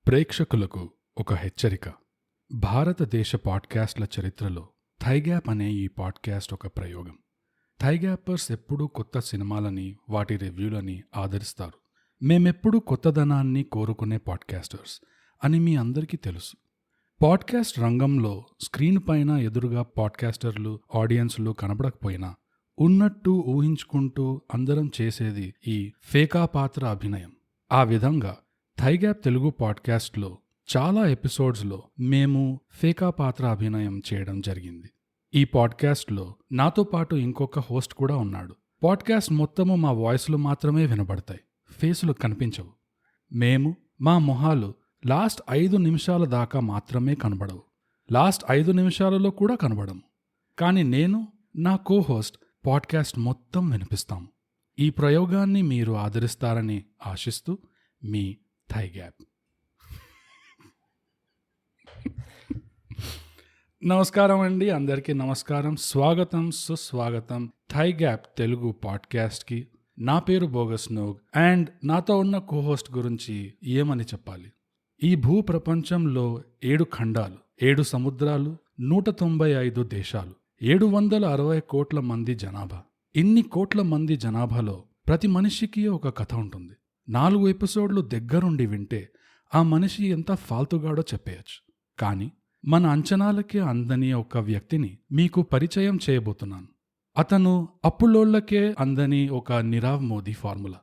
ప్రేక్షకులకు ఒక హెచ్చరిక. భారతదేశ పాడ్కాస్ట్ల చరిత్రలో థైగ్యాప్ అనే ఈ పాడ్కాస్ట్ ఒక ప్రయోగం. థైగ్యాపర్స్ ఎప్పుడూ కొత్త సినిమాలని, వాటి రివ్యూలని ఆదరిస్తారు. మేమెప్పుడూ కొత్తదనాన్ని కోరుకునే పాడ్కాస్టర్స్ అని మీ అందరికీ తెలుసు. పాడ్కాస్ట్ రంగంలో స్క్రీన్ పైన ఎదురుగా పాడ్కాస్టర్లు, ఆడియన్స్లు కనబడకపోయినా ఉన్నట్టు ఊహించుకుంటూ అందరం చేసేది ఈ ఫేకా పాత్ర అభినయం. ఆ విధంగా థైగ్యాప్ తెలుగు పాడ్కాస్ట్లో చాలా ఎపిసోడ్స్లో మేము ఫేకా పాత్ర అభినయం చేయడం జరిగింది. ఈ పాడ్కాస్ట్లో నాతో పాటు ఇంకొక హోస్ట్ కూడా ఉన్నాడు. పాడ్కాస్ట్ మొత్తము మా వాయిస్లు మాత్రమే వినబడతాయి, ఫేసులు కనిపించవు. మేము మా మొహాలు లాస్ట్ 5 నిమిషాల దాకా మాత్రమే కనబడవు. లాస్ట్ 5 నిమిషాలలో కూడా కనబడము. కానీ నేను, నా కో-హోస్ట్ పాడ్కాస్ట్ మొత్తం వినిపిస్తాము. ఈ ప్రయోగాన్ని మీరు ఆదరిస్తారని ఆశిస్తూ మీ థైగ్యాప్. నమస్కారం అండి, అందరికీ నమస్కారం. స్వాగతం, సుస్వాగతం థైగ్యాప్ తెలుగు పాడ్కాస్ట్కి. నా పేరు బోగస్ నోగ్ అండ్ నాతో ఉన్న కోహోస్ట్ గురించి ఏమని చెప్పాలి. ఈ భూ ప్రపంచంలో 7 ఖండాలు, 7 సముద్రాలు, 195 దేశాలు, 760 కోట్ల మంది జనాభా. ఇన్ని కోట్ల మంది జనాభాలో ప్రతి మనిషికి ఒక కథ ఉంటుంది. 4 ఎపిసోడ్లు దగ్గరుండి వింటే ఆ మనిషి ఎంత ఫాల్తుగాడో చెప్పేయచ్చు. కానీ మన అంచనాలకే అందని ఒక వ్యక్తిని మీకు పరిచయం చేయబోతున్నాను. అతను అప్పులోళ్లకే అందని ఒక నీరవ్ మోదీ ఫార్ములా,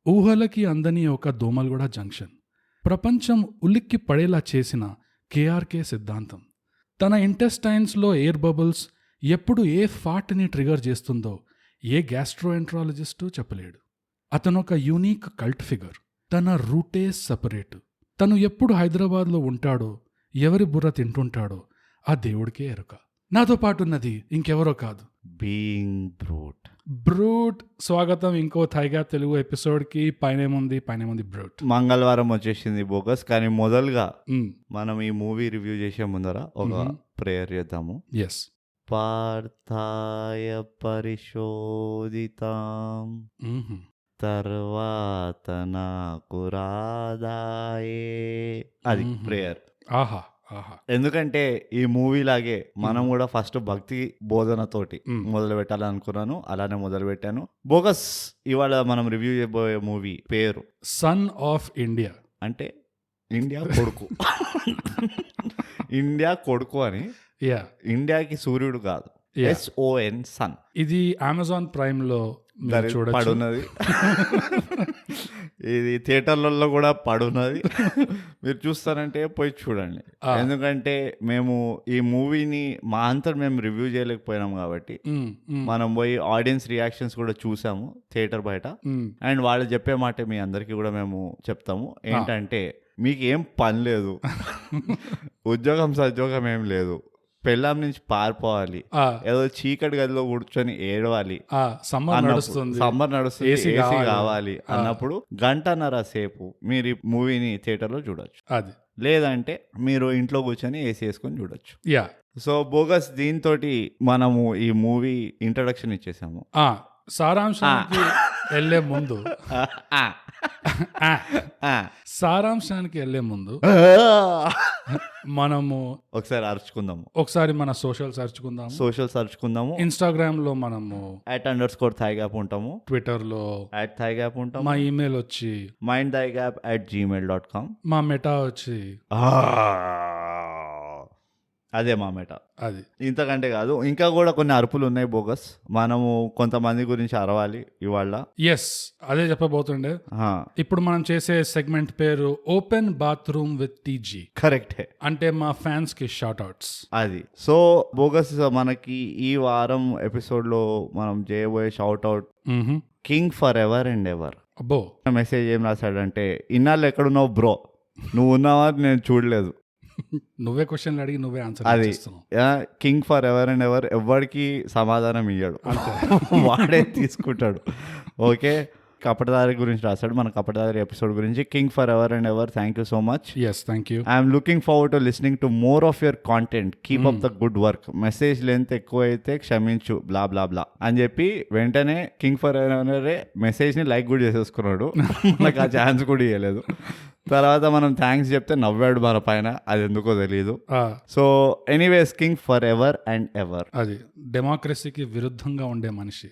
ఊహలకి అందని ఒక దోమల్గూడ జంక్షన్, ప్రపంచం ఉలిక్కి పడేలా చేసిన కేఆర్కే సిద్ధాంతం. తన ఇంటెస్టైన్స్లో ఎయిర్ బబుల్స్ ఎప్పుడు ఏ ఫాట్ని ట్రిగర్ చేస్తుందో ఏ గ్యాస్ట్రోఎంట్రాలజిస్టు చెప్పలేడు. అతనొక యూనిక్ కల్ట్ ఫిగర్. తన రూటే సపరేటు. తను ఎప్పుడు హైదరాబాద్లో ఉంటాడో, ఎవరి బుర్ర తింటుంటాడో ఆ దేవుడికే ఎరుక. నాతో పాటున్నది ఇంకెవరో కాదు, బీయింగ్ బ్రూట్. స్వాగతం ఇంకో థైగ్యాప్ తెలుగు ఎపిసోడ్కి. పైనేముంది బ్రూట్. మంగళవారం వచ్చేసింది బోగస్, కానీ మొదలుగా మనం ఈ మూవీ రివ్యూ చేసే ముందర ఒక ప్రేయర్ చేద్దాము. ఎస్. పార్థాయ పరిశోధితాం తర్వాత నాకు రాదాయే. అది ప్రేయర్. ఆహా. ఎందుకంటే ఈ మూవీ లాగే మనం కూడా ఫస్ట్ భక్తి బోధనతోటి మొదలు పెట్టాలనుకున్నాను, అలానే మొదలు పెట్టాను. బోగస్, ఇవాళ మనం రివ్యూ చేయబోయే మూవీ పేరు సన్ ఆఫ్ ఇండియా. అంటే ఇండియా కొడుకు. ఇండియా కొడుకు అని. ఇండియాకి సూర్యుడు కాదు, SON సన్. ఇది అమెజాన్ ప్రైమ్ లో పడున్నది. ఇది థియేటర్లలో కూడా పడున్నది. మీరు చూస్తారంటే పోయి చూడండి. ఎందుకంటే మేము ఈ మూవీని మా అంతా మేము రివ్యూ చేయలేకపోయినాం కాబట్టి మనం పోయి ఆడియన్స్ రియాక్షన్స్ కూడా చూసాము థియేటర్ బయట. అండ్ వాళ్ళు చెప్పే మాట మీ అందరికీ కూడా మేము చెప్తాము. ఏంటంటే, మీకు ఏం పని లేదు, ఉద్యోగం సద్యోగం ఏం లేదు, పెళ్ళాం నుంచి పారిపోవాలి, ఏదో చీకటి గదిలో కూర్చొని ఏడవాలి, సమ్మర్ నడుస్తుంది, ఏసీ కావాలి అన్నప్పుడు 1.5 సేపు మీరు ఈ మూవీని థియేటర్ లో చూడొచ్చు. అది లేదంటే మీరు ఇంట్లో కూర్చొని ఏసీ వేసుకొని చూడొచ్చు. సో బోగస్, దీంతో మనము ఈ మూవీ ఇంట్రడక్షన్ ఇచ్చేసాము. సారాంశానికి వెళ్ళే ముందు మనము ఒకసారి మన సోషల్స్ అరుచుకుందాము. ఇన్స్టాగ్రామ్ లో మనము @_thigap ఉంటాము, ట్విట్టర్ లో @thigap ఉంటాము. మా ఇమెయిల్ వచ్చి mindthigap@gmail.com. మా మెటా వచ్చి అదే మా మెట. అది ఇంతకంటే కాదు, ఇంకా కూడా కొన్ని అరుపులు ఉన్నాయి బోగస్. మనము కొంతమంది గురించి అరవాలి ఇవాళ. ఎస్, అదే చెప్పబోతుండే. ఇప్పుడు మనం చేసే సెగ్మెంట్ పేరు ఓపెన్ బాత్రూమ్ విత్ TG. కరెక్టే. అంటే మా ఫ్యాన్స్ కి షార్ట్ అవుట్స్. అది. సో బోగస్, మనకి ఈ వారం ఎపిసోడ్ లో మనం చేయబోయే short out king for ever and ever. అబ్బో, మెసేజ్ ఏం రాశాడంటే, ఇన్నాళ్ళు ఎక్కడున్నావు బ్రో, నువ్వు ఉన్నావా నేను చూడలేదు. నువ్వే క్వశ్చన్లు అడిగి నువ్వే ఆన్సర్. అది king for ever and ever. ఎవరికి సమాధానం ఇయ్యాడు, వాడే తీసుకుంటాడు. ఓకే, కపటదారి గురించి రాశాడు. మన కపటదారి ఎపిసోడ్ గురించి. King for ever and ever, thank you so much. yes, thank you. I'm looking forward to listening to more of your content, keep up the good work. Message length ఎక్కువ అయితే క్షమించు, బ్లా బ్లా బ్లా అని చెప్పి వెంటనే కింగ్ ఫర్ ఎవర్ మెసేజ్ ని like కూడా చేసేసుకున్నాడు. నాకు ఆ ఛాన్స్ కూడా ఇవ్వలేదు. తర్వాత మనం థ్యాంక్స్ చెప్తే నవ్వాడు మన పైన, అది ఎందుకో తెలియదు. ఆ, so anyways king for ever and ever. అది డెమోక్రసీకి విరుద్ధంగా ఉండే మనిషి.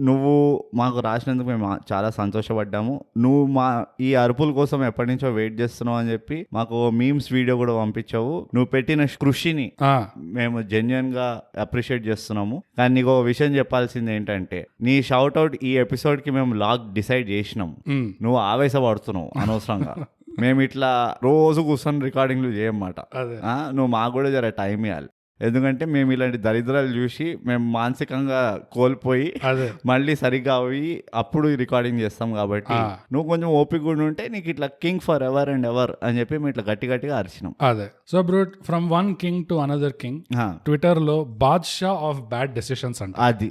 నువ్వు మాకు రాసినందుకు మేము చాలా సంతోషపడ్డాము. నువ్వు మా ఈ అరుపుల కోసం ఎప్పటి నుంచో వెయిట్ చేస్తున్నావు అని చెప్పి మాకు మీమ్స్ వీడియో కూడా పంపించావు. నువ్వు పెట్టిన కృషిని ఆ, మేము జెన్యున్ గా అప్రిషియేట్ చేస్తున్నాము. కానీ నీకు ఒక విషయం చెప్పాల్సింది ఏంటంటే, నీ షౌట్ అవుట్ ఈ ఎపిసోడ్ కి మేము లాగ్ డిసైడ్ చేసినాం. ఉమ్, నువ్వు ఆవేశపడుతున్నావు అనవసరంగా. మేము ఇట్లా రోజు కూర్చొని రికార్డింగ్లు చేయమాట. అదే నువ్వు మాకు కూడా జర టైం ఇవ్వాలి. ఎందుకంటే మేము ఇలాంటి దరిద్రాలు చూసి మేము మానసికంగా కోల్పోయి అదే మళ్ళీ సరిగ్గా అవి అప్పుడు రికార్డింగ్ చేస్తాం. కాబట్టి నువ్వు కొంచెం ఓపిక కూడా ఉంటే నీకు ఇట్లా king for ever and ever అని చెప్పి మేము ఇట్లా గట్టిగా అరిచినాం. అదే. So brute, from one king to another king, Twitter లో బాద్షా ఆఫ్ బ్యాడ్ డెసిషన్స్ అంట. అది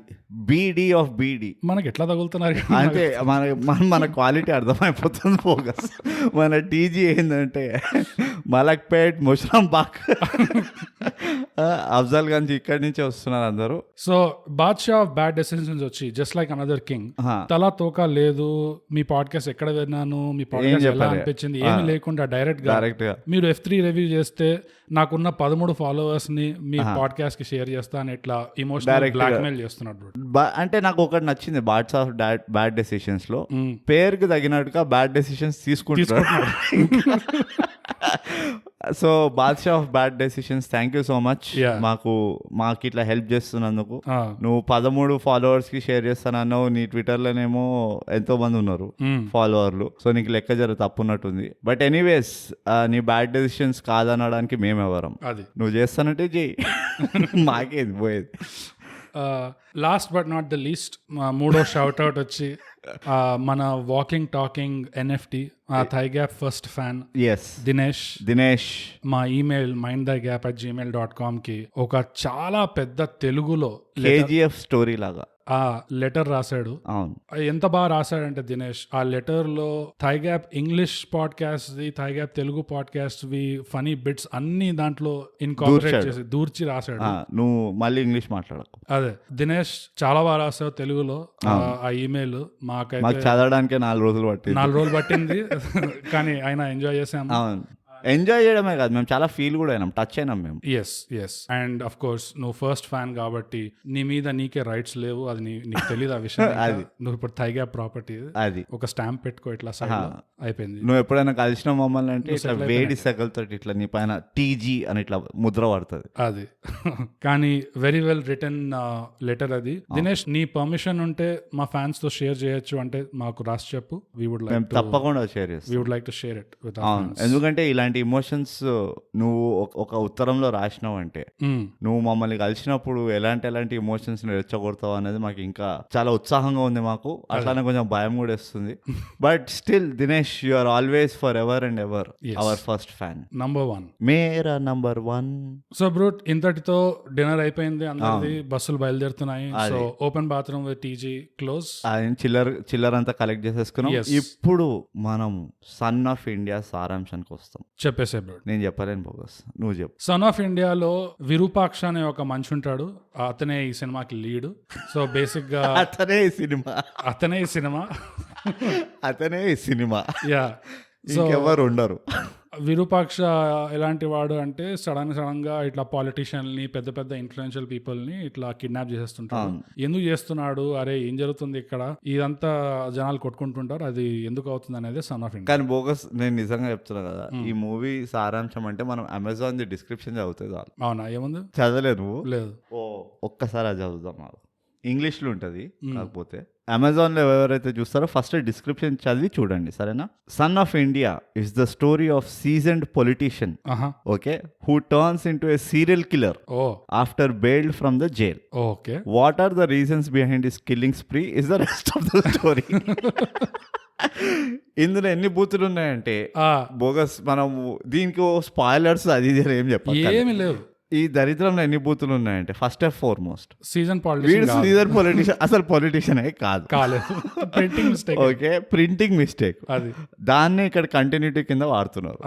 బీడీ ఆఫ్ బీడీ. మనకి ఎట్లా తగులుతున్నారు అంటే మన క్వాలిటీ అర్థమైపోతుంది. ఫోకస్ మన టీజీ ఏంటంటే మలక్పేట్, ముషరాంబాగ్, అఫ్జల్ గంజ్ ఇక్కడి నుంచి వస్తున్నారు అందరూ. సో బాద్షా ఆఫ్ బ్యాడ్ డెసిషన్స్ వచ్చి జస్ట్ లైక్ అనదర్ కింగ్, తలా తోక లేదు, మీ పాడ్కాస్ట్ ఎక్కడ విన్నాను, మీ పాడ్కాస్ట్ ఎలా అనిపించింది, ఏమి లేకుండా డైరెక్ట్ గా మీరు F3 రివ్యూ చేస్తే నాకున్న 13 ఫాలోవర్స్ ని మీ పాడ్కాస్ట్ కి షేర్ చేస్తా అని ఇట్లా ఇమోషనల్ బ్లాక్మెయిల్ చేస్తున్నాడు. అంటే నాకు ఒకటి నచ్చింది బాడ్స్ ఆఫ్ బ్యాడ్ డెసిషన్స్ లో, పేరుకి తగినట్టుగా బ్యాడ్ డెసిషన్స్ తీసుకుంటున్నాడు. సో బాద్షా of bad decisions, thank you so much. మాకు ఇట్లా హెల్ప్ చేస్తున్నందుకు. నువ్వు 13 ఫాలోవర్స్ కి షేర్ చేస్తానన్నావు, నీ ట్విట్టర్ లోనేమో ఎంతో మంది ఉన్నారు ఫాలోవర్లు. సో నీకు లెక్క జర తప్పున్నట్టుంది. బట్ ఎనీవేస్ నీ బ్యాడ్ డెసిషన్స్ కాదనడానికి మేమెవరం, నువ్వు చేస్తానంటే చెయ్యి, మాకేది పోయేది. Last but not the least, మూడో షౌట్ అవుట్ వచ్చి మన walking talking NFT thigh gap first fan Dinesh మా ఈమెయిల్ mindthegap@gmail.com కి ఒక చాలా పెద్ద తెలుగులో KGF స్టోరీ లాగా ఆ లెటర్ రాశాడు. ఎంత బాగా రాశాడంటే దినేష్, ఆ లెటర్ లో థైగ్యాప్ ఇంగ్లీష్ పాడ్కాస్ట్ ది, థైగ్యాప్ తెలుగు పాడ్కాస్ట్ వి ఫనీ బిట్స్ అన్ని దాంట్లో ఇన్కార్పొరేట్ చేసి దూర్చి రాశాడు. నువ్వు మళ్ళీ ఇంగ్లీష్ మాట్లాడకు. అదే దినేష్, చాలా బాగా రాశావు తెలుగులో ఆ ఈమెయిల్. మాకైతే చదవడానికి 4 రోజులు పట్టింది కానీ అయినా ఎంజాయ్ చేసాము. ఎంజాయ్ చేయడమే కాదు, మేము చాలా ఫీల్ కూడా అయినాం, టచ్ అయినాం మేము. ఎస్ అండ్ అఫ్ కోర్స్ నువ్వు ఫస్ట్ ఫ్యాన్ కాబట్టి నీ మీద నీకే రైట్స్ లేవు, అది నీకు తెలియదు ఆ విషయం. అది నువ్వు ఇప్పుడు థైగ్యాప్ ప్రాపర్టీ, అది ఒక స్టాంప్ పెట్టుకో ఇట్లా అయిపోయింది. నువ్వు ఎప్పుడైనా కలిసిన మమ్మల్ని అంటే ఇట్లా వేడి సెగలతో ఇట్లా నీ పైన TG అని ఇట్లా ముద్ర పడుతుంది. అది కానీ వెరీ వెల్ రిటర్న్ లెటర్ అది. దినేష్, నీ పర్మిషన్ ఉంటే మా ఫ్యాన్స్ తో షేర్ చేయొచ్చు అంటే మాకు రాసి చెప్పు. తప్పకుండా షేర్ చేస్తాం. We would like to share it with our fans. ఎందుకంటే ఇలాంటి ఇమోషన్స్ నువ్వు ఒక ఉత్తరంలో రాసినావు అంటే, నువ్వు మమ్మల్ని కలిసినప్పుడు ఎలాంటి ఇమోషన్స్ రెచ్చగొడతావు అనేది మాకు ఇంకా చాలా ఉత్సాహంగా ఉంది. మాకు అట్లానే కొంచెం భయం కూడా వేస్తుంది. But still Dinesh, you are always for ever and ever our first fan, number 1, మేరా నంబర్ 1. సో బ్రూట్, ఇంతటితో డిన్నర్ అయిపోయింది, అందరిది బస్సులు బయలుదేరుతున్నాయి. So open bathroom with TG close, చిల్లర్ అంతా కలెక్ట్ చేసేసుకున్నాం. ఇప్పుడు మనం సన్ ఆఫ్ ఇండియా సారాంశానికి వస్తాం. చెప్పేసే బ్రూట్, నేను చెప్పలేను బోగస్, నువ్వు చెప్పు. సన్ ఆఫ్ ఇండియాలో విరూపాక్ష అనే ఒక మనిషి ఉంటాడు, అతనే ఈ సినిమాకి లీడ్. సో బేసిక్ గా అతనే ఈ సినిమా యా, ఇంకెవరు ఉండరు. విరూపాక్ష ఎలాంటి వాడు అంటే సడన్ గా ఇట్లా పాలిటీషియన్ని, పెద్ద పెద్ద ఇన్ఫ్లుయెన్షియల్ పీపుల్ ని ఇట్లా కిడ్నాప్ చేసేస్తుంటాడు. ఎందుకు చేస్తున్నాడు, అరే ఏం జరుగుతుంది ఇక్కడ, ఇదంతా జనాలు కొట్టుకుంటుంటారు, అది ఎందుకు అవుతుంది అనేది సన్ ఆఫ్ ఇండియా. కానీ బోగస్, నేను నిజంగా చెప్తున్నా కదా, ఈ మూవీ సారాంశం అంటే మనం అమెజాన్ ది డిస్క్రిప్షన్ చదివితే చాలు. అవునా, ఏముంది? చదవలేదు నువ్వు? లేదు. ఒక్కసారి అది చదువుదాం. ఇంగ్లీష్లో ఉంటుంది, కాకపోతే అమెజాన్లో ఎవరైతే చూస్తారో ఫస్ట్ డిస్క్రిప్షన్ చదివి చూడండి, సరేనా? Son of India is the story of seasoned politician, okay, who turns into a serial killer after bailed from the jail. Okay, what are the reasons behind his killing spree is the rest of the story. ఇందులో ఎన్ని బూతులు ఉన్నాయంటే bogus, మనం దీనికి spoilers అది ఏం చెప్పాలి, ఏమి లేవు. ఈ దరిద్రంలో ఎన్ని బూతులు ఉన్నాయంటే ఫస్ట్ ఆఫ్ ఫార్మోస్ట్ సీజన్ వీడు సీజన్ పొలిటీషియన్, అసలు పొలిటీషియన్ కాదు, కాలేదు, printing mistake. Okay, printing mistake, అది దాన్ని ఇక్కడ కంటిన్యూటీ కింద వాడుతున్నారు.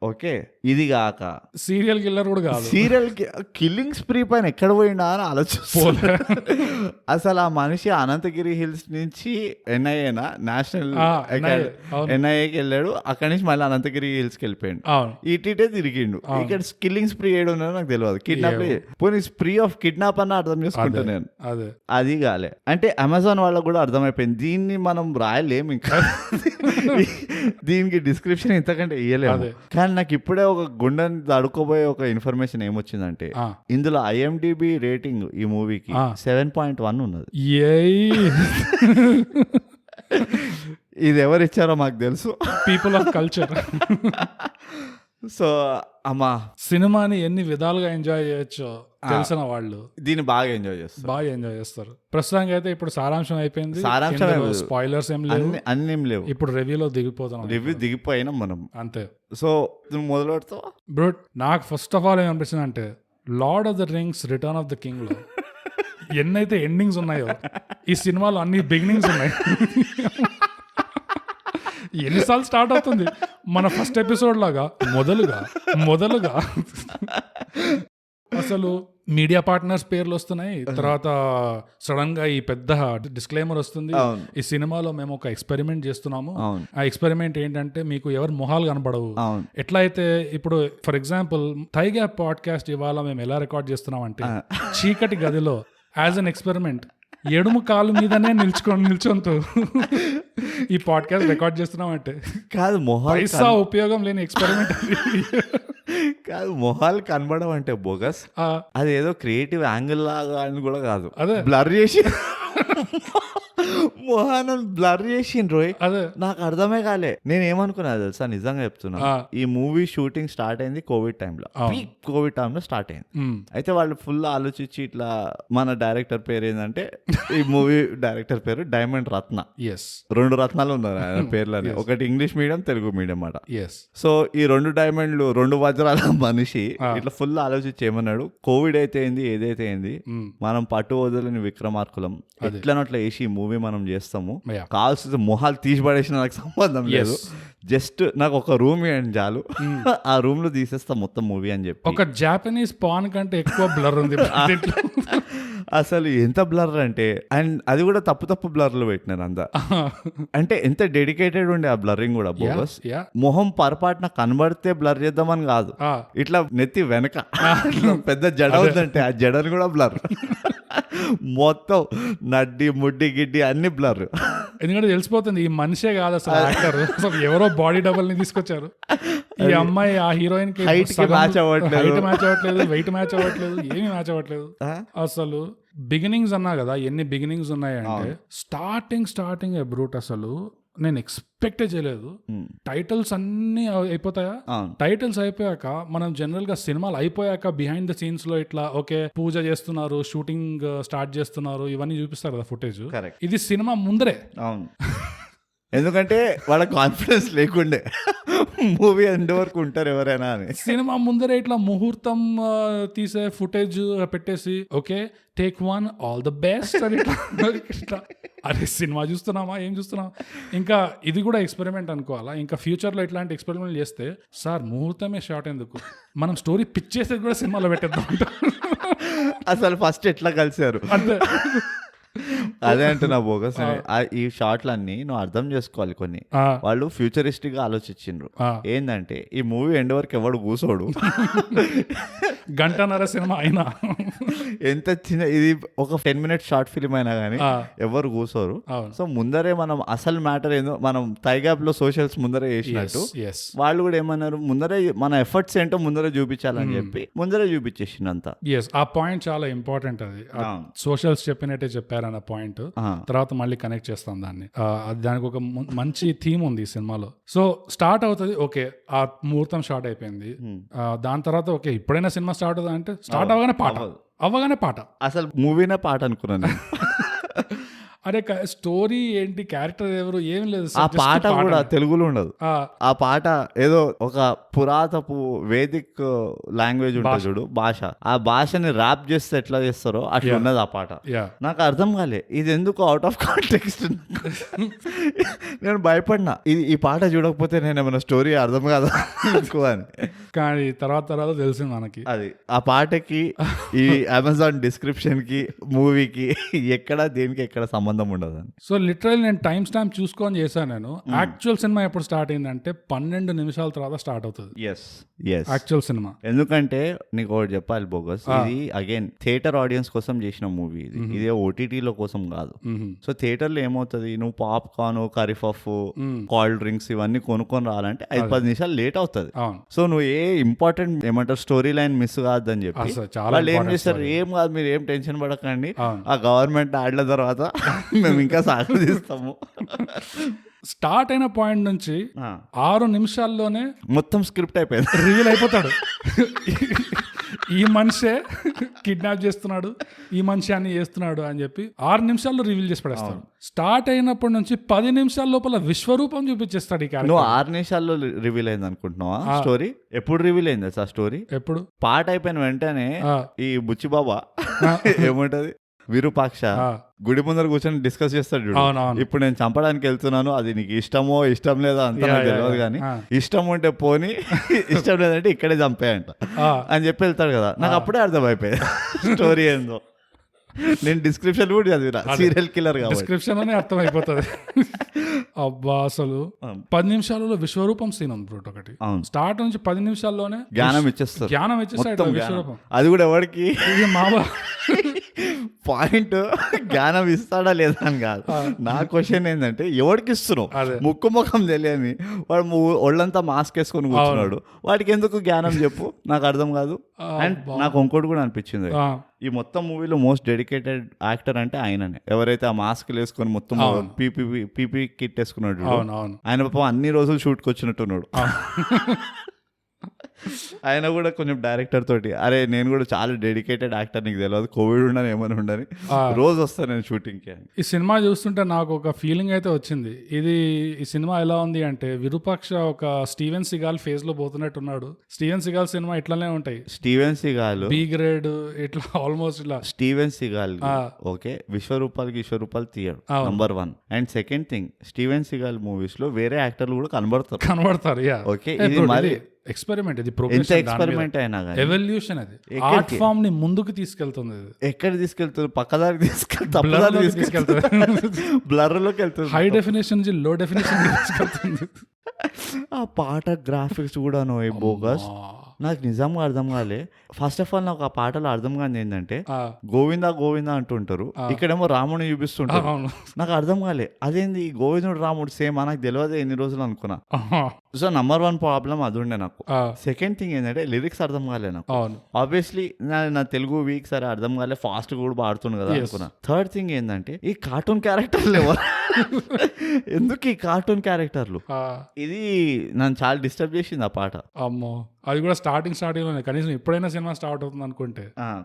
ఓకే, ఇది కాక సీరియల్ కిల్లర్ కూడా కాదు, సీరియల్ కిల్లింగ్ స్ప్రీ పైన ఎక్కడ పోయిండా అని ఆలోచిస్తున్నా. అసలు ఆ మనిషి అనంతగిరి హిల్స్ నుంచి ఎన్ఐఏనా నేషనల్ ఎన్ఐఏకి వెళ్ళాడు, అక్కడి నుంచి మళ్ళీ అనంతగిరి హిల్స్ కి వెళ్ళిపోయాడు, ఇటీటే తిరిగిండు. ఇక్కడ కిల్లింగ్ స్ప్రీ ఏడు ఉన్నదో నాకు తెలియదు. కిడ్నాప్ పోనీ స్ప్రీ ఆఫ్ కిడ్నాప్ అన్న అర్థం చేసుకుంటా నేను, అది కాలే. అంటే అమెజాన్ వాళ్ళకు కూడా అర్థమైపోయింది దీన్ని మనం రాయలేము ఇంకా, దీనికి డిస్క్రిప్షన్ ఇంతకంటే ఇయ్యలేము. కానీ నాకు ఇప్పుడే ఒక గుండెని అడుకోబోయే ఒక ఇన్ఫర్మేషన్ ఏమొచ్చిందంటే ఇందులో IMDb రేటింగ్ ఈ మూవీకి 7.1 ఉన్నది. ఇది ఎవరు ఇచ్చారో మాకు తెలుసు, పీపుల్ ఆఫ్ కల్చర్. సో అమ్మా సినిమాని ఎన్ని విధాలుగా ఎంజాయ్ చేయొచ్చో తెలిసిన వాళ్ళు దీన్ని బాగా ఎంజాయ్ చేస్తారు. ప్రస్తుతానికి అయితే ఇప్పుడు సారాంశం అయిపోయింది, స్పాయిలర్స్ ఏం లేవు, అన్ని ఏం లేవు. ఇప్పుడు రివ్యూలో దిగిపోయినాం మనం అంతే. సో నువ్వు మొదలు పెడతావా? బ్రో, నాకు ఫస్ట్ ఆఫ్ ఆల్ ఏమనిపిస్తుంది అంటే lord of the rings return of the king లో ఎన్నైతే ఎండింగ్స్ ఉన్నాయో ఈ సినిమాలో అన్ని బిగినింగ్స్ ఉన్నాయి. ఎన్నిసార్లు స్టార్ట్ అవుతుంది మన ఫస్ట్ ఎపిసోడ్ లాగా మొదలుగా అసలు మీడియా పార్ట్నర్స్ పేర్లు వస్తున్నాయి, తర్వాత సడన్ గా ఈ పెద్ద డిస్క్లైమర్ వస్తుంది, ఈ సినిమాలో మేము ఒక ఎక్స్పెరిమెంట్ చేస్తున్నాము, ఆ ఎక్స్పెరిమెంట్ ఏంటంటే మీకు ఎవరు మొహాలు కనబడవు. ఎట్లా అయితే ఇప్పుడు for example thigh gap podcast ఇవాళ మేము ఎలా రికార్డ్ చేస్తున్నాం అంటే చీకటి గదిలో యాజ్ అన్ ఎక్స్పెరిమెంట్ ఎడుము కాలు మీదనే నిల్చొంతూ ఈ పాడ్కాస్ట్ రికార్డ్ చేస్తున్నాం అంటే కాదు, పైసా ఉపయోగం లేని ఎక్స్పెరిమెంట్ కాదు. మొహాలు కనబడడం అంటే బోగస్, అది ఏదో క్రియేటివ్ యాంగిల్ లాగా అని కూడా కాదు, అదే బ్లర్ చేసి మొహాన్ని బ్లర్ చేసిండ్రు. అదే నాకు అర్థమే కాలే. నేను ఏమనుకున్నా తెలుసా, నిజంగా చెప్తున్నా, ఈ మూవీ షూటింగ్ స్టార్ట్ అయింది కోవిడ్ టైంలో, కోవిడ్ టైంలో స్టార్ట్ అయింది. అయితే వాళ్ళు ఫుల్ ఆలోచించి ఇట్లా మన డైరెక్టర్ పేరు ఏంటంటే ఈ మూవీ డైరెక్టర్ పేరు డైమండ్ రత్న. 2 రత్నాలు ఉన్నారు ఆయన పేర్లని, ఒకటి ఇంగ్లీష్ మీడియం తెలుగు మీడియం అట. సో ఈ 2 డైమండ్లు 2 వజ్రాల మనిషి ఇట్లా ఫుల్ ఆలోచించి ఏమన్నాడు, కోవిడ్ అయితే ఏంది ఏదైతే ఏంది మనం పట్టు వదలని విక్రమార్కులం, ఎట్లనట్లా వేసి ఈ మూవీ మనం చేస్తాము, కావాల్సిన మొహాలు తీసి పడేసిన నాకు సంబంధం లేదు, జస్ట్ నాకు ఒక రూమ్ ఇవ్వండి చాలు, ఆ రూమ్ లో తీసేస్తా మొత్తం మూవీ అని చెప్పి. ఒక జాపనీస్ పాన్ కంటే ఎక్కువ బ్లర్ ఉంది అసలు ఎంత బ్లర్ అంటే, అండ్ అది కూడా తప్పు బ్లర్లు పెట్టినారు అంతా. అంటే ఎంత డెడికేటెడ్ ఉండే ఆ బ్లరింగ్ కూడా బోగస్. మొహం పొరపాటున కనబడితే బ్లర్ చేద్దామని కాదు, ఇట్లా నెత్తి వెనక పెద్ద జడ ఉందంటే ఆ జడని కూడా బ్లర్, మొత్తం నడ్డి ముడ్డి గిడ్డి అన్ని బ్లర్. ఎందుకంటే తెలిసిపోతుంది ఈ మనిషే కాదు అసలు యాక్టర్, అసలు ఎవరో బాడీ డబుల్ ని తీసుకొచ్చారు. ఈ అమ్మాయి ఆ హీరోయిన్ కి హైట్ మ్యాచ్ అవ్వట్లేదు, వెయిట్ మ్యాచ్ అవ్వట్లేదు, ఏమీ మ్యాచ్ అవ్వట్లేదు. అసలు బిగినింగ్స్ అన్నా కదా, ఎన్ని బిగినింగ్స్ ఉన్నాయంటే స్టార్టింగ్ బ్రూట్ అసలు నేను ఎక్స్పెక్టే చేయలేదు. టైటిల్స్ అన్ని అయిపోతాయా, టైటిల్స్ అయిపోయాక మనం జనరల్ గా సినిమాలు అయిపోయాక బిహైండ్ ద సీన్స్ లో ఇట్లా ఓకే పూజ చేస్తున్నారు, షూటింగ్ స్టార్ట్ చేస్తున్నారు, ఇవన్నీ చూపిస్తారు కదా ఫుటేజ్. ఇది సినిమా ముందరే. ఎందుకంటే వాళ్ళ కాన్ఫిడెన్స్ లేకుండే మూవీ ఎండ్ వరకు ఉంటారు ఎవరైనా అని. సినిమా ముందరే ఇట్లా ముహూర్తం తీసే ఫుటేజ్ పెట్టేసి okay take 1 all the best అని ఇట్లా అరే సినిమా చూస్తున్నామా ఏం చూస్తున్నాం. ఇంకా ఇది కూడా ఎక్స్పెరిమెంట్ అనుకోవాలా, ఇంకా ఫ్యూచర్ లో ఇట్లాంటి ఎక్స్పెరిమెంట్ చేస్తే సార్ ముహూర్తమే షార్ట్ ఎందుకు, మనం స్టోరీ పిచ్ చేసేది కూడా సినిమాలో పెట్టేద్దాం. అసలు ఫస్ట్ ఎట్లా కలిసారు అంతే, అదే అంటున్నా బోగస్. ఈ షార్ట్లన్నీ నువ్వు అర్థం చేసుకోవాలి. కొన్ని వాళ్ళు ఫ్యూచరిస్టిక్ గా ఆలోచించిండ్రు. ఏంటంటే ఈ మూవీ ఎండ్ వరకు ఎవడు కూసోడు, 1.5 గంట సినిమా అయినా ఎంత చిన్న ఇది ఒక 10 minute షార్ట్ ఫిల్మ్ అయినా కానీ ఎవరు కూసోరు. సో ముందరే మనం అసలు మ్యాటర్ ఏందో మనం థై గ్యాప్ లో సోషల్స్ ముందరే చేసినట్టు వాళ్ళు కూడా ఏమన్నారు, ముందరే మన ఎఫర్ట్స్ ఏంటో ముందరే చూపించాలని చెప్పి ముందరే చూపించేసిందంత. ఆ పాయింట్ చాలా ఇంపార్టెంట్. అది సోషల్స్ చెప్పినట్టే చెప్పారు అన్న పాయింట్, తర్వాత మళ్ళీ కనెక్ట్ చేస్తాం దాన్ని. దానికి ఒక మంచి థీమ్ ఉంది ఈ సినిమాలో. సో స్టార్ట్ అవుతుంది ఓకే, ఆ ముహూర్తం స్టార్ట్ అయిపోయింది, దాని తర్వాత ఓకే ఇప్పుడైనా సినిమా స్టార్ట్ అవుతుంది అంటే స్టార్ట్ అవ్వగానే పాట, అసలు మూవీనే పాట అనుకున్నాను. అరే స్టోరీ ఏంటి, క్యారెక్టర్ ఎవరు, ఏం లేదు. ఆ పాట కూడా తెలుగులో ఉండదు. ఆ, ఆ పాట ఏదో ఒక పురాతపు వేదిక్ లాంగ్వేజ్ ఉంటుంది చూడు, భాష. ఆ భాషని ర్యాప్ చేస్తే ఎట్లా చేస్తారో అట్లా ఉన్నది ఆ పాట. యా. నాకు అర్థం కాలే ఇది ఎందుకు అవుట్ ఆఫ్ కాంటెక్స్ట్. నేను భయపడినా ఈ పాట చూడకపోతే నేను ఏమైనా స్టోరీ అర్థం కాదా ఎక్కువ అని. కానీ తర్వాత తెలిసింది మనకి అది ఆ పాటకి ఈ అమెజాన్ డిస్క్రిప్షన్ కి మూవీకి ఎక్కడ దేనికి ఎక్కడ సంబంధం ఉండదు అని. సో లిటరల్ నేను టైం స్టాంప్ చూసుకొని చేశాను. నేను యాక్చువల్ సినిమా ఎప్పుడు స్టార్ట్ అయిందంటే 12 నిమిషాల తర్వాత స్టార్ట్ అవుతుంది యాక్చువల్ సినిమా. ఎందుకంటే నీకు ఒకటి చెప్పాలి బోగస్, ఇది అగైన్ థియేటర్ ఆడియన్స్ కోసం చేసిన మూవీ. ఇది ఓటీటీలో కోసం కాదు. సో థియేటర్ లో ఏమవుతుంది, నువ్వు పాప్కార్న్, కరీపఫ్, కోల్డ్ డ్రింక్స్ ఇవన్నీ కొనుక్కొని రావాలంటే 5-10 నిమిషాలు లేట్ అవుతుంది. సో నువ్వు ఏ ఇంపార్టెంట్ ఏమంటారు స్టోరీ లైన్ మిస్ కాదని చెప్పి వాళ్ళు ఏం చేస్తారు, ఏం కాదు మీరు ఏం టెన్షన్ పడకండి, ఆ గవర్నమెంట్ ఆడల తర్వాత మేము ఇంకా సాగదీస్తాము. స్టార్ట్ అయిన పాయింట్ నుంచి 6 నిమిషాల్లోనే మొత్తం స్క్రిప్ట్ అయిపోయింది, రివీల్ అయిపోతాడు. ఈ మనిషే కిడ్నాప్ చేస్తున్నాడు, ఈ మనిషి అని చేస్తున్నాడు అని చెప్పి 6 నిమిషాల్లో రివీల్ చేసి పడేస్తాడు. స్టార్ట్ అయినప్పటి నుంచి 10 నిమిషాల లోపల విశ్వరూపం చూపించేస్తాడు ఈ క్యారెక్టర్. నువ్వు 6 నిమిషాల్లో రివీల్ అయింది అనుకుంటున్నావా స్టోరీ? ఎప్పుడు రివీల్ అయింది ఆ స్టోరీ? ఎప్పుడు పాట అయిపోయిన వెంటనే ఈ బుచ్చిబాబా ఏముంటది విరూపాక్ష గుడి ముందర కూర్చొని డిస్కస్ చేస్తాడు చూడు, ఇప్పుడు నేను చంపడానికి వెళ్తున్నాను, అది నీకు ఇష్టమో ఇష్టం లేదో అంత నాకు తెలియదు కానీ ఇష్టం ఉంటే పోని, ఇష్టం లేదంటే ఇక్కడే చంపేయంట అని చెప్పి వెళ్తాడు కదా. నాకు అప్పుడే అర్థం అయిపోయింది స్టోరీ ఏందో. నేను డిస్క్రిప్షన్ కూడా చదివినా, సీరియల్ కిల్లర్ డిస్క్రిప్షన్ లోనే అర్థం అయిపోతుంది. అబ్బా అసలు 10 నిమిషాలలో విశ్వరూపం సీన్ ఉంది బ్రో ఒకటి. స్టార్ట్ నుంచి 10 నిమిషాల్లోనే జ్ఞానం ఇచ్చేస్తాడు విశ్వరూపం. అది కూడా ఎవరికి మావా పాయింట్ జ్ఞానం ఇస్తాడా లేదా అని కాదు. నా క్వశ్చన్ ఏంటంటే ఎవరికి ఇస్తున్నావు? ముక్కు ముఖం తెలియని వాడు ఒళ్ళంతా మాస్క్ వేసుకొని కూర్చున్నాడు, వాడికి ఎందుకు జ్ఞానం చెప్పు? నాకు అర్థం కాదు. అండ్ నాకు ఇంకోటి కూడా అనిపించింది, ఈ మొత్తం మూవీలో మోస్ట్ డెడికేటెడ్ యాక్టర్ అంటే ఆయననే. ఎవరైతే ఆ మాస్క్ వేసుకొని మొత్తం పీపీ కిట్ వేసుకున్నాడు, ఆయన పాపం అన్ని రోజులు షూట్కి వచ్చినట్టున్నాడు. ఆయన కూడా కొంచెం డైరెక్టర్ తోటి, అరే నేను కూడా చాలా డెడికేటెడ్ యాక్టర్, నీకు తెలియదు కోవిడ్ ఉండని ఏమైనా ఉండని రోజు వస్తాను నేను షూటింగ్కి. ఈ సినిమా చూస్తుంటే నాకు ఒక ఫీలింగ్ అయితే వచ్చింది. ఈ సినిమా ఎలా ఉంది అంటే విరూపాక్ష ఒక స్టీవెన్ సిగాల్ ఫేజ్ లో పోతున్నట్టున్నాడు. స్టీవెన్ సిగాల్ సినిమా ఇట్లానే ఉంటాయి. స్టీవెన్ సిగాల్ బి గ్రేడ్ ఇట్లా ఆల్మోస్ట్ ఇలా. స్టీవెన్ సిగాల్ ఓకే విశ్వరూపాలు తీయడు number 1. And second thing, Steven Seagal movies లో వేరే యాక్టర్లు కూడా కనబడతారు. ఓకే, ఇది మరి ఎక్స్పెరిమెంట్, ఇది ఎక్స్పెరిమెంట్ అయినా ఎవల్యూషన్, అది ఆర్ట్ ఫామ్ ని ముందుకు తీసుకెళ్తుంది. ఎక్కడ తీసుకెళ్తుంది? పక్కదారి తీసుకెళ్తుంది, బ్లర్ లోకి వెళ్తుంది, హై డెఫినేషన్ నుంచి లో డెఫినేషన్ తీసుకెళ్తుంది. ఆ పాట గ్రాఫిక్స్ కూడా బోగస్. నాకు నిజంగా అర్థం కాలే. ఫస్ట్ ఆఫ్ ఆల్ నాకు ఆ పాటలో అర్థం కాదు ఏంటంటే గోవిందా గోవిందా అంటుంటారు, ఇక్కడేమో రాముడిని చూపిస్తుంటారు. నాకు అర్థం కాలే అదేంది గోవిందుడు రాముడు సేమ్, నాకు తెలియదు ఎన్ని రోజులు అనుకున్నా. సో నంబర్ 1 ప్రాబ్లం అది ఉండే నాకు. సెకండ్ థింగ్ ఏంటంటే లిరిక్స్ అర్థం కాలే నాకు. ఆబ్వియస్లీ నా తెలుగు వీక్ సరే అర్థం కాలే, ఫాస్ట్ కూడా పాడుతుంది కదా అనుకున్నా. థర్డ్ థింగ్ ఏంటంటే ఈ కార్టూన్ క్యారెక్టర్లు ఎవరు, ఎందుకు ఈ కార్టూన్ క్యారెక్టర్లు? ఇది నన్ను చాలా డిస్టర్బ్ చేసింది ఆ పాట. అమ్మో, అది కూడా స్టార్టింగ్ లోనే. కనీసం ఎప్పుడైనా సినిమా స్టార్ట్ అవుతుంది అనుకుంటే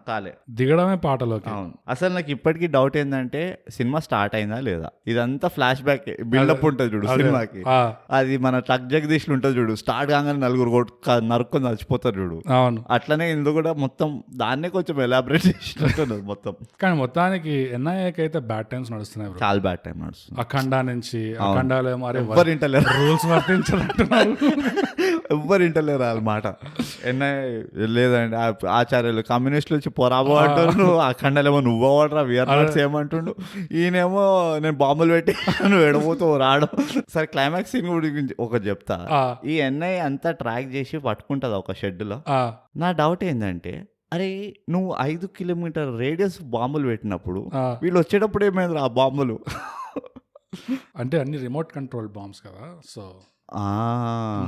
కాలే, దిగడమే పాటలోకి. అవును, అసలు నాకు ఇప్పటికీ డౌట్ ఏంటంటే సినిమా స్టార్ట్ అయిందా లేదా. ఇదంతా ఫ్లాష్ బ్యాక్ బిల్డప్ ఉంటుంది చూడు సినిమాకి. అది మన ట్రక్ జగదీష్లు ఉంటుంది చూడు, స్టార్ట్ కాగానే నలుగురు నరుక్కొని చచ్చిపోతారు చూడు. అవును, అట్లనే ఇందులో కూడా మొత్తం దాన్నే కొంచెం ఎలాబరేట్ చేసినట్టు మొత్తం. కానీ మొత్తానికి ఎన్ఐఏకి అయితే బ్యాడ్ టైమ్స్ నడుస్తున్నాయి, చాలా బ్యాడ్ టైం నడుస్తుంది. అఖండ నుంచి అఖండాలో ఎవరు ఇంటలేరు, రూల్స్ వర్తించాలంటున్నారు, ఎవ్వరు ఇంటలేరు అన్నమాట. లేదండి ఆచార్యులు కమ్యూనిస్టులు వచ్చి పొరాబో అంటారు, నువ్వు అఖండలేమో నువ్వు అవ్వడరా విఆర్ఆర్స్ ఏమంటుండు, ఈయనేమో నేను బాంబులు పెట్టి నువ్వు ఎడబోతూ రావడం. సరే క్లైమాక్స్ సీన్ గురించి ఒకటి చెప్తా. ఈ ఎన్ఐ అంతా ట్రాక్ చేసి పట్టుకుంటది ఒక షెడ్ లో. నా డౌట్ ఏంటంటే అరే నువ్వు 5 కిలోమీటర్ రేడియస్ బాంబులు పెట్టినప్పుడు వీళ్ళు వచ్చేటప్పుడు ఏమైంది ఆ బాంబులు? అంటే అన్ని రిమోట్ కంట్రోల్ బాంబ్స్ కదా, సో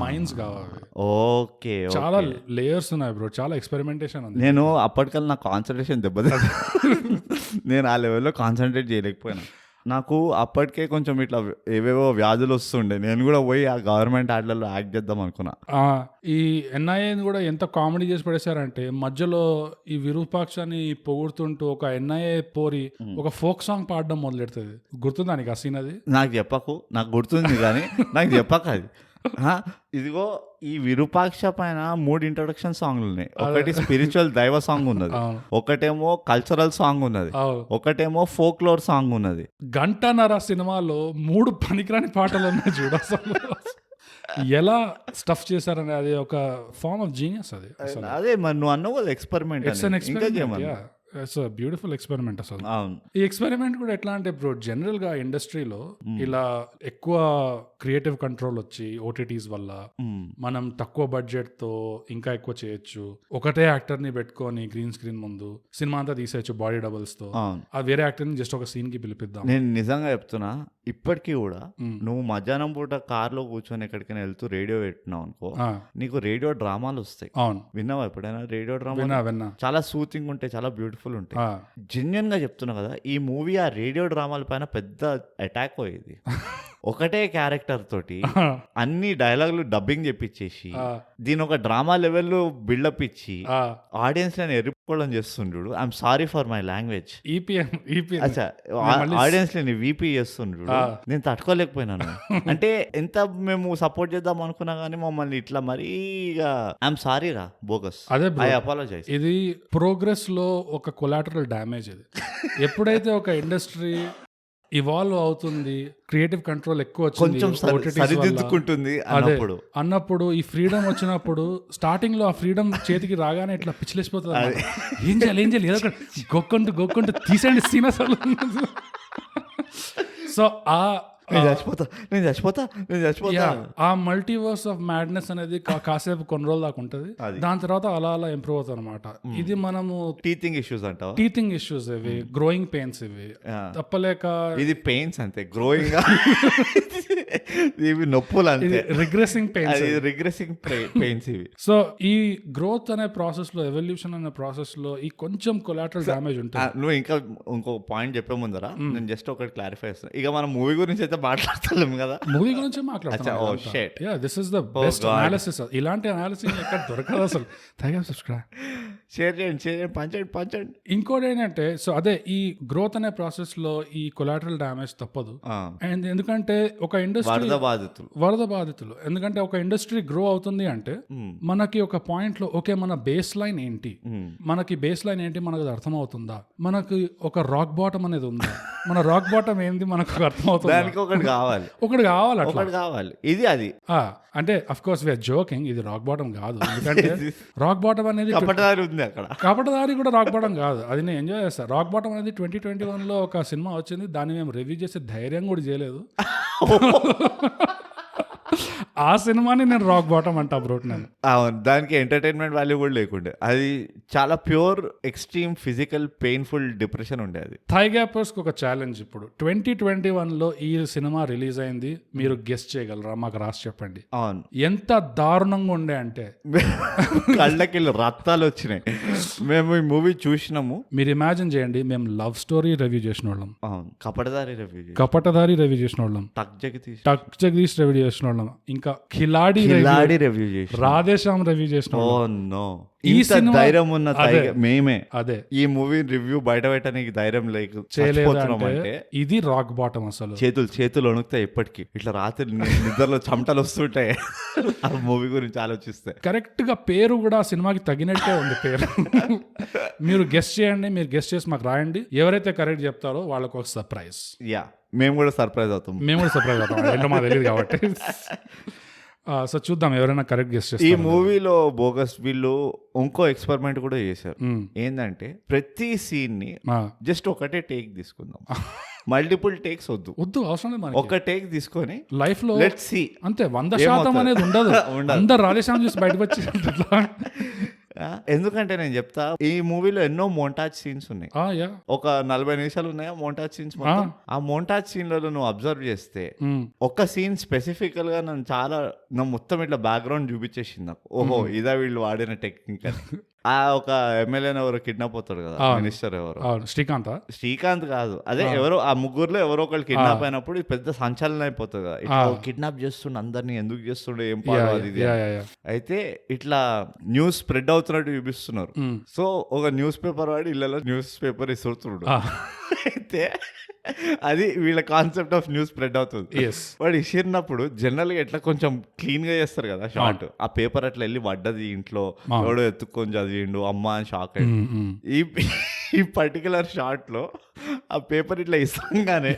మైన్స్ కావాలి. ఓకే, చాలా లేయర్స్ ఉన్నాయి బ్రో, చాలా ఎక్స్పెరిమెంటేషన్ ఉంది. నేను అప్పటికల్లా నా కాన్సన్ట్రేషన్ దెబ్బతింది, నేను ఆ లెవెల్లో కాన్సన్ట్రేట్ చేయలేకపోయినా. నాకు అప్పటికే కొంచెం ఇట్లా ఏవేవో వ్యాధులు వస్తుండే, నేను కూడా పోయి ఆ గవర్నమెంట్ ఆటలలో యాక్ట్ చేద్దాం అనుకున్నా. ఈ ఎన్ఐఏ కూడా ఎంత కామెడీ చేసి పడేశారంటే మధ్యలో ఈ విరూపాక్షని పొగుడుతుంటూ ఒక ఎన్ఐఏ పోరి ఒక ఫోక్ సాంగ్ పాడడం మొదలెడుతుంది. గుర్తుందా నీకు ఆ సీన్? అది నాకు చెప్పకు, నాకు గుర్తుంది కానీ నాకు చెప్పక అది. ఇదిగో ఈ విరూపాక్ష పైన 3 ఇంట్రొడక్షన్ సాంగ్లు ఉన్నాయి. ఒకటి స్పిరిచువల్ దైవ సాంగ్ ఉన్నది, ఒకటేమో కల్చరల్ సాంగ్ ఉన్నది, ఒకటేమో ఫోక్లోర్ సాంగ్ ఉన్నది. గంటన్నర సినిమాలో 3 పనికిరాని పాటలు ఉన్నాయి చూడ. అసలు ఎలా స్టఫ్ చేశారని అది ఒక ఫార్మ్ ఆఫ్ జీనియస్. అది అదే మరి నువ్వు అన్నావు కదా ఎక్స్పెరిమెంట్. ఇట్స్ బ్యూటిఫుల్ ఎక్స్పెరిమెంట్ అసలు. ఈ ఎక్స్పెరిమెంట్ కూడా ఎట్లా అంటే బ్రో, జనరల్ గా ఇండస్ట్రీలో ఇలా ఎక్కువ క్రియేటివ్ కంట్రోల్ వచ్చి ఓటీటీస్ వల్ల మనం తక్కువ బడ్జెట్ తో ఇంకా ఎక్కువ చేయొచ్చు. ఒకటే యాక్టర్ ని పెట్టుకొని గ్రీన్ స్క్రీన్ ముందు సినిమా అంతా తీసేయచ్చు బాడీ డబుల్స్ తో. ఆ వేరే యాక్టర్ ని జస్ట్ ఒక సీన్ కి పిలిపిద్దాం. నేను నిజంగా చెప్తున్నా, ఇప్పటికీ కూడా నువ్వు మధ్యాహ్నం పూట కార్ లో కూర్చొని ఎక్కడికైనా వెళ్తూ రేడియో పెట్టినావు అనుకో, నీకు రేడియో డ్రామాలు వస్తాయి. అవును, విన్నావా ఎప్పుడైనా రేడియో డ్రామా? విన్నా. చాలా సూతింగ్ ఉంటాయి, చాలా బ్యూటిఫుల్ ఉంటాయి. జెన్యున్ గా చెప్తున్నా కదా, ఈ మూవీ ఆ రేడియో డ్రామాల పైన పెద్ద అటాక్ అయ్యేది. ఒకటే క్యారెక్టర్ తోటి అన్ని డైలాగులు డబ్బింగ్ చెప్పించేసి దీని ఒక డ్రామా లెవెల్లో బిల్డప్ ఇచ్చి ఆడియన్స్ ని ఎరుపుకోవడం చేస్తుండ్రు. I'm sorry for my language. Audience ని వీపీ చేస్తుండ్రు. నేను తట్టుకోలేకపోయినాను. అంటే ఎంత మేము సపోర్ట్ చేద్దాం అనుకున్నా గానీ మమ్మల్ని ఇట్లా మరీ ఐఎమ్ సారీ రా బోగస్. I apologise. ఇది ప్రోగ్రెస్ లో ఒక కొలాటరల్ డ్యామేజ్. ఇది ఎప్పుడైతే ఒక ఇండస్ట్రీ ఇవాల్వ్ అవుతుంది, క్రియేటివ్ కంట్రోల్ ఎక్కువ సరిదిద్దుకుంటుంది అన్నప్పుడు ఈ ఫ్రీడమ్ వచ్చినప్పుడు స్టార్టింగ్ లో ఆ ఫ్రీడమ్ చేతికి రాగానే ఇట్లా పిచ్చిలేసిపోతుంది. ఏం చేయాలి ఏదో గొక్కుంటూ తీసేయండి సీన్ అసలు. సో నేను చచ్చిపోతా ఆ మల్టీవర్స్ ఆఫ్ మ్యాడ్నెస్ అనేది కాసేపు కొన్ని రోజుల దాకా ఉంటది. దాని తర్వాత అలా అలా ఇంప్రూవ్ అవుతుంది అనమాట. ఇది మనము టీథింగ్ ఇష్యూస్ అంటావా? టీథింగ్ ఇష్యూస్ ఇవి, గ్రోయింగ్ పెయిన్స్ ఇవి తప్పలేక. ఇది పెయిన్స్ అంతే, గ్రోయింగ్ ఇవి నొప్పులు అంతే, రిగ్రెసింగ్ పెయిన్స్ ఇవి. సో ఈ గ్రోత్ అనే ప్రాసెస్ లో, ఎవల్యూషన్ అనే ప్రాసెస్ లో ఈ కొంచెం కొలాటరల్ డ్యామేజ్ ఉంటుంది. నువ్వు ఇంకా ఇంకో పాయింట్ చెప్పే ముందరా నేను జస్ట్ ఒకటి క్లారిఫై చేస్తాను. ఇక మనం మూవీ గురించి అయితే మాట్లాడతాం కదా, మూవీ గురించి మాట్లాడతాం. This is the best analysis. ఇలాంటి అనాలిసిస్ ఎక్కడ దొరకదు అసలు. సబ్స్క్రైబ్, షేర్ చేయండి, పంచండి. ఇంకోటి ఏంటంటే, సో అదే ఈ గ్రోత్ అనే ప్రాసెస్ లో ఈ కొలాటరల్ డ్యామేజ్ తప్పదు. అండ్ ఎందుకంటే ఒక ఇండస్ట్రీ వరద బాధితులు, ఎందుకంటే ఒక ఇండస్ట్రీ గ్రో అవుతుంది అంటే మనకి ఒక పాయింట్ లో ఓకే మన బేస్ లైన్ ఏంటి, మనకు అది అర్థం అవుతుందా, మనకి ఒక రాక్ బాటమ్ అనేది ఉందా, మన రాక్ బాటమ్ ఏంది మనకు అర్థం అవుతుంది. ఒకటి కావాలి ఇది అది. అంటే అఫ్ కోర్స్ వీఆర్ జోకింగ్, ఇది రాక్ బాటమ్ కాదు. ఎందుకంటే రాక్ బాటమ్ అనేది కపటదారి కూడా రాక్ బాటమ్ కాదు. అది నేను ఎంజాయ్ చేస్తాను. రాక్ బాటమ్ అనేది 2021 లో ఒక సినిమా వచ్చింది, దాన్ని మేము రివ్యూ చేసే ధైర్యం కూడా చేయలేదు. ఆ సినిమాని నేను రాక్ బాటమ్ అంటా బ్రో. నేను దానికి ఎంటర్టైన్మెంట్ వాల్యూ కూడా లేకుండే, అది చాలా pure extreme physical painful depression ఉండే. అది థై గ్యాపర్స్ కి ఒక ఛాలెంజ్. ఇప్పుడు 2021 లో ఈ సినిమా రిలీజ్ అయింది, మీరు గెస్ట్ చేయగలరా? మాకు రాసి చెప్పండి. అవును, ఎంత దారుణంగా ఉండే అంటే కళ్ళకి రక్తాలు వచ్చినాయి. మేము ఈ మూవీ చూసినాము, మీరు ఇమాజిన్ చేయండి. మేము లవ్ స్టోరీ రివ్యూ చేసిన వాళ్ళం, కపటదారి రివ్యూ చేసిన వాళ్ళం, టక్ జగదీష్ రివ్యూ చేసిన వాళ్ళం, ఇంకా ఖిలాడి రివ్యూ చేసి, రాధేశ్యామ్ రివ్యూ చేసిన. ఈ ధైర్యం ఉన్న మేమే అదే ఈ మూవీ రివ్యూ బయట పెట్టడానికి ధైర్యం చేయలేదంటే ఇది రాక్ బాటమ్. అసలు చేతులు వణుకుతాయి ఇప్పటికి. ఇట్లా రాత్రి నిద్రలో చెమటలు వస్తుంటాయి ఆ మూవీ గురించి ఆలోచిస్తే. కరెక్ట్ గా పేరు కూడా సినిమాకి తగినట్టే ఉంది పేరు. మీరు గెస్ట్ చేయండి, మీరు గెస్ట్ చేసి మాకు రాయండి. ఎవరైతే కరెక్ట్ చెప్తారో వాళ్ళకు ఒక సర్ప్రైజ్. మేము కూడా సర్ప్రైజ్ అవుతాం. ఏంటో మాకు తెలియదు కాబట్టి. సో చూద్దాం ఎవరైనా కరెక్ట్ గెస్ట్ చేస్తారు. ఈ మూవీలో బోగస్ వీళ్ళు ఇంకో ఎక్స్పెరిమెంట్ కూడా చేశారు. ఏంటంటే ప్రతి సీన్ ని జస్ట్ ఒకటే టేక్ తీసుకుందాం, మల్టిపుల్ టేక్స్ వద్దు అవసరం లేదు. ఒక టేక్ తీసుకొని లైఫ్ లో లెట్స్ సీ అంతే. 100% అనేది ఉండదు. అందరు రాధేశ్యామ్ చూసి బయటకు వచ్చి. ఎందుకంటే నేను చెప్తా, ఈ మూవీలో ఎన్నో మోంటాజ్ సీన్స్ ఉన్నాయి. ఒక 40 నిమిషాలు ఉన్నాయా మోంటాజ్ సీన్స్. ఆ మోంటాజ్ సీన్లలో నువ్వు అబ్జర్వ్ చేస్తే ఒక సీన్ స్పెసిఫికల్ గా నన్ను చాలా మొత్తం ఇట్లా బ్యాక్గ్రౌండ్ చూపించేసింది నాకు. ఓహో ఇదా వీళ్ళు వాడిన టెక్నిక్ అని. ఆ ఒక ఎమ్మెల్యేని ఎవరో కిడ్నాప్ అవుతాడు కదా, మినిస్టర్ ఎవరు, అవును శ్రీకాంత్ కాదు, అదే ఎవరో ఆ ముగ్గురులో ఎవరో ఒకళ్ళు కిడ్నాప్ అయినప్పుడు ఇది పెద్ద సంచలనం అయిపోతుంది కదా, ఇట్లా కిడ్నాప్ చేస్తుండే అందరినీ, ఎందుకు చేస్తుండే, ఏం పాడు అది ఇది అని. అయితే ఇట్లా న్యూస్ స్ప్రెడ్ అవుతున్నట్టు చూపిస్తున్నారు. సో ఒక న్యూస్ పేపర్ వాడి ఇళ్ళలో న్యూస్ పేపర్ ఇస్తుండు. అయితే అది వీళ్ళ కాన్సెప్ట్ ఆఫ్ న్యూస్ స్ప్రెడ్ అవుతుంది. వాడు ఇసిరినప్పుడు జనరల్ గా ఎట్లా కొంచెం క్లీన్ గా చేస్తారు కదా షార్ట్, ఆ పేపర్ అట్లా వెళ్ళి పడ్డది ఇంట్లో, ఎవడో ఎత్తుక్కొని చదివిండు అమ్మ అని షాక్ అయ్యి. ఈ పర్టికులర్ షార్ట్ లో ఆ పేపర్ ఇట్లా ఇస్తాగానే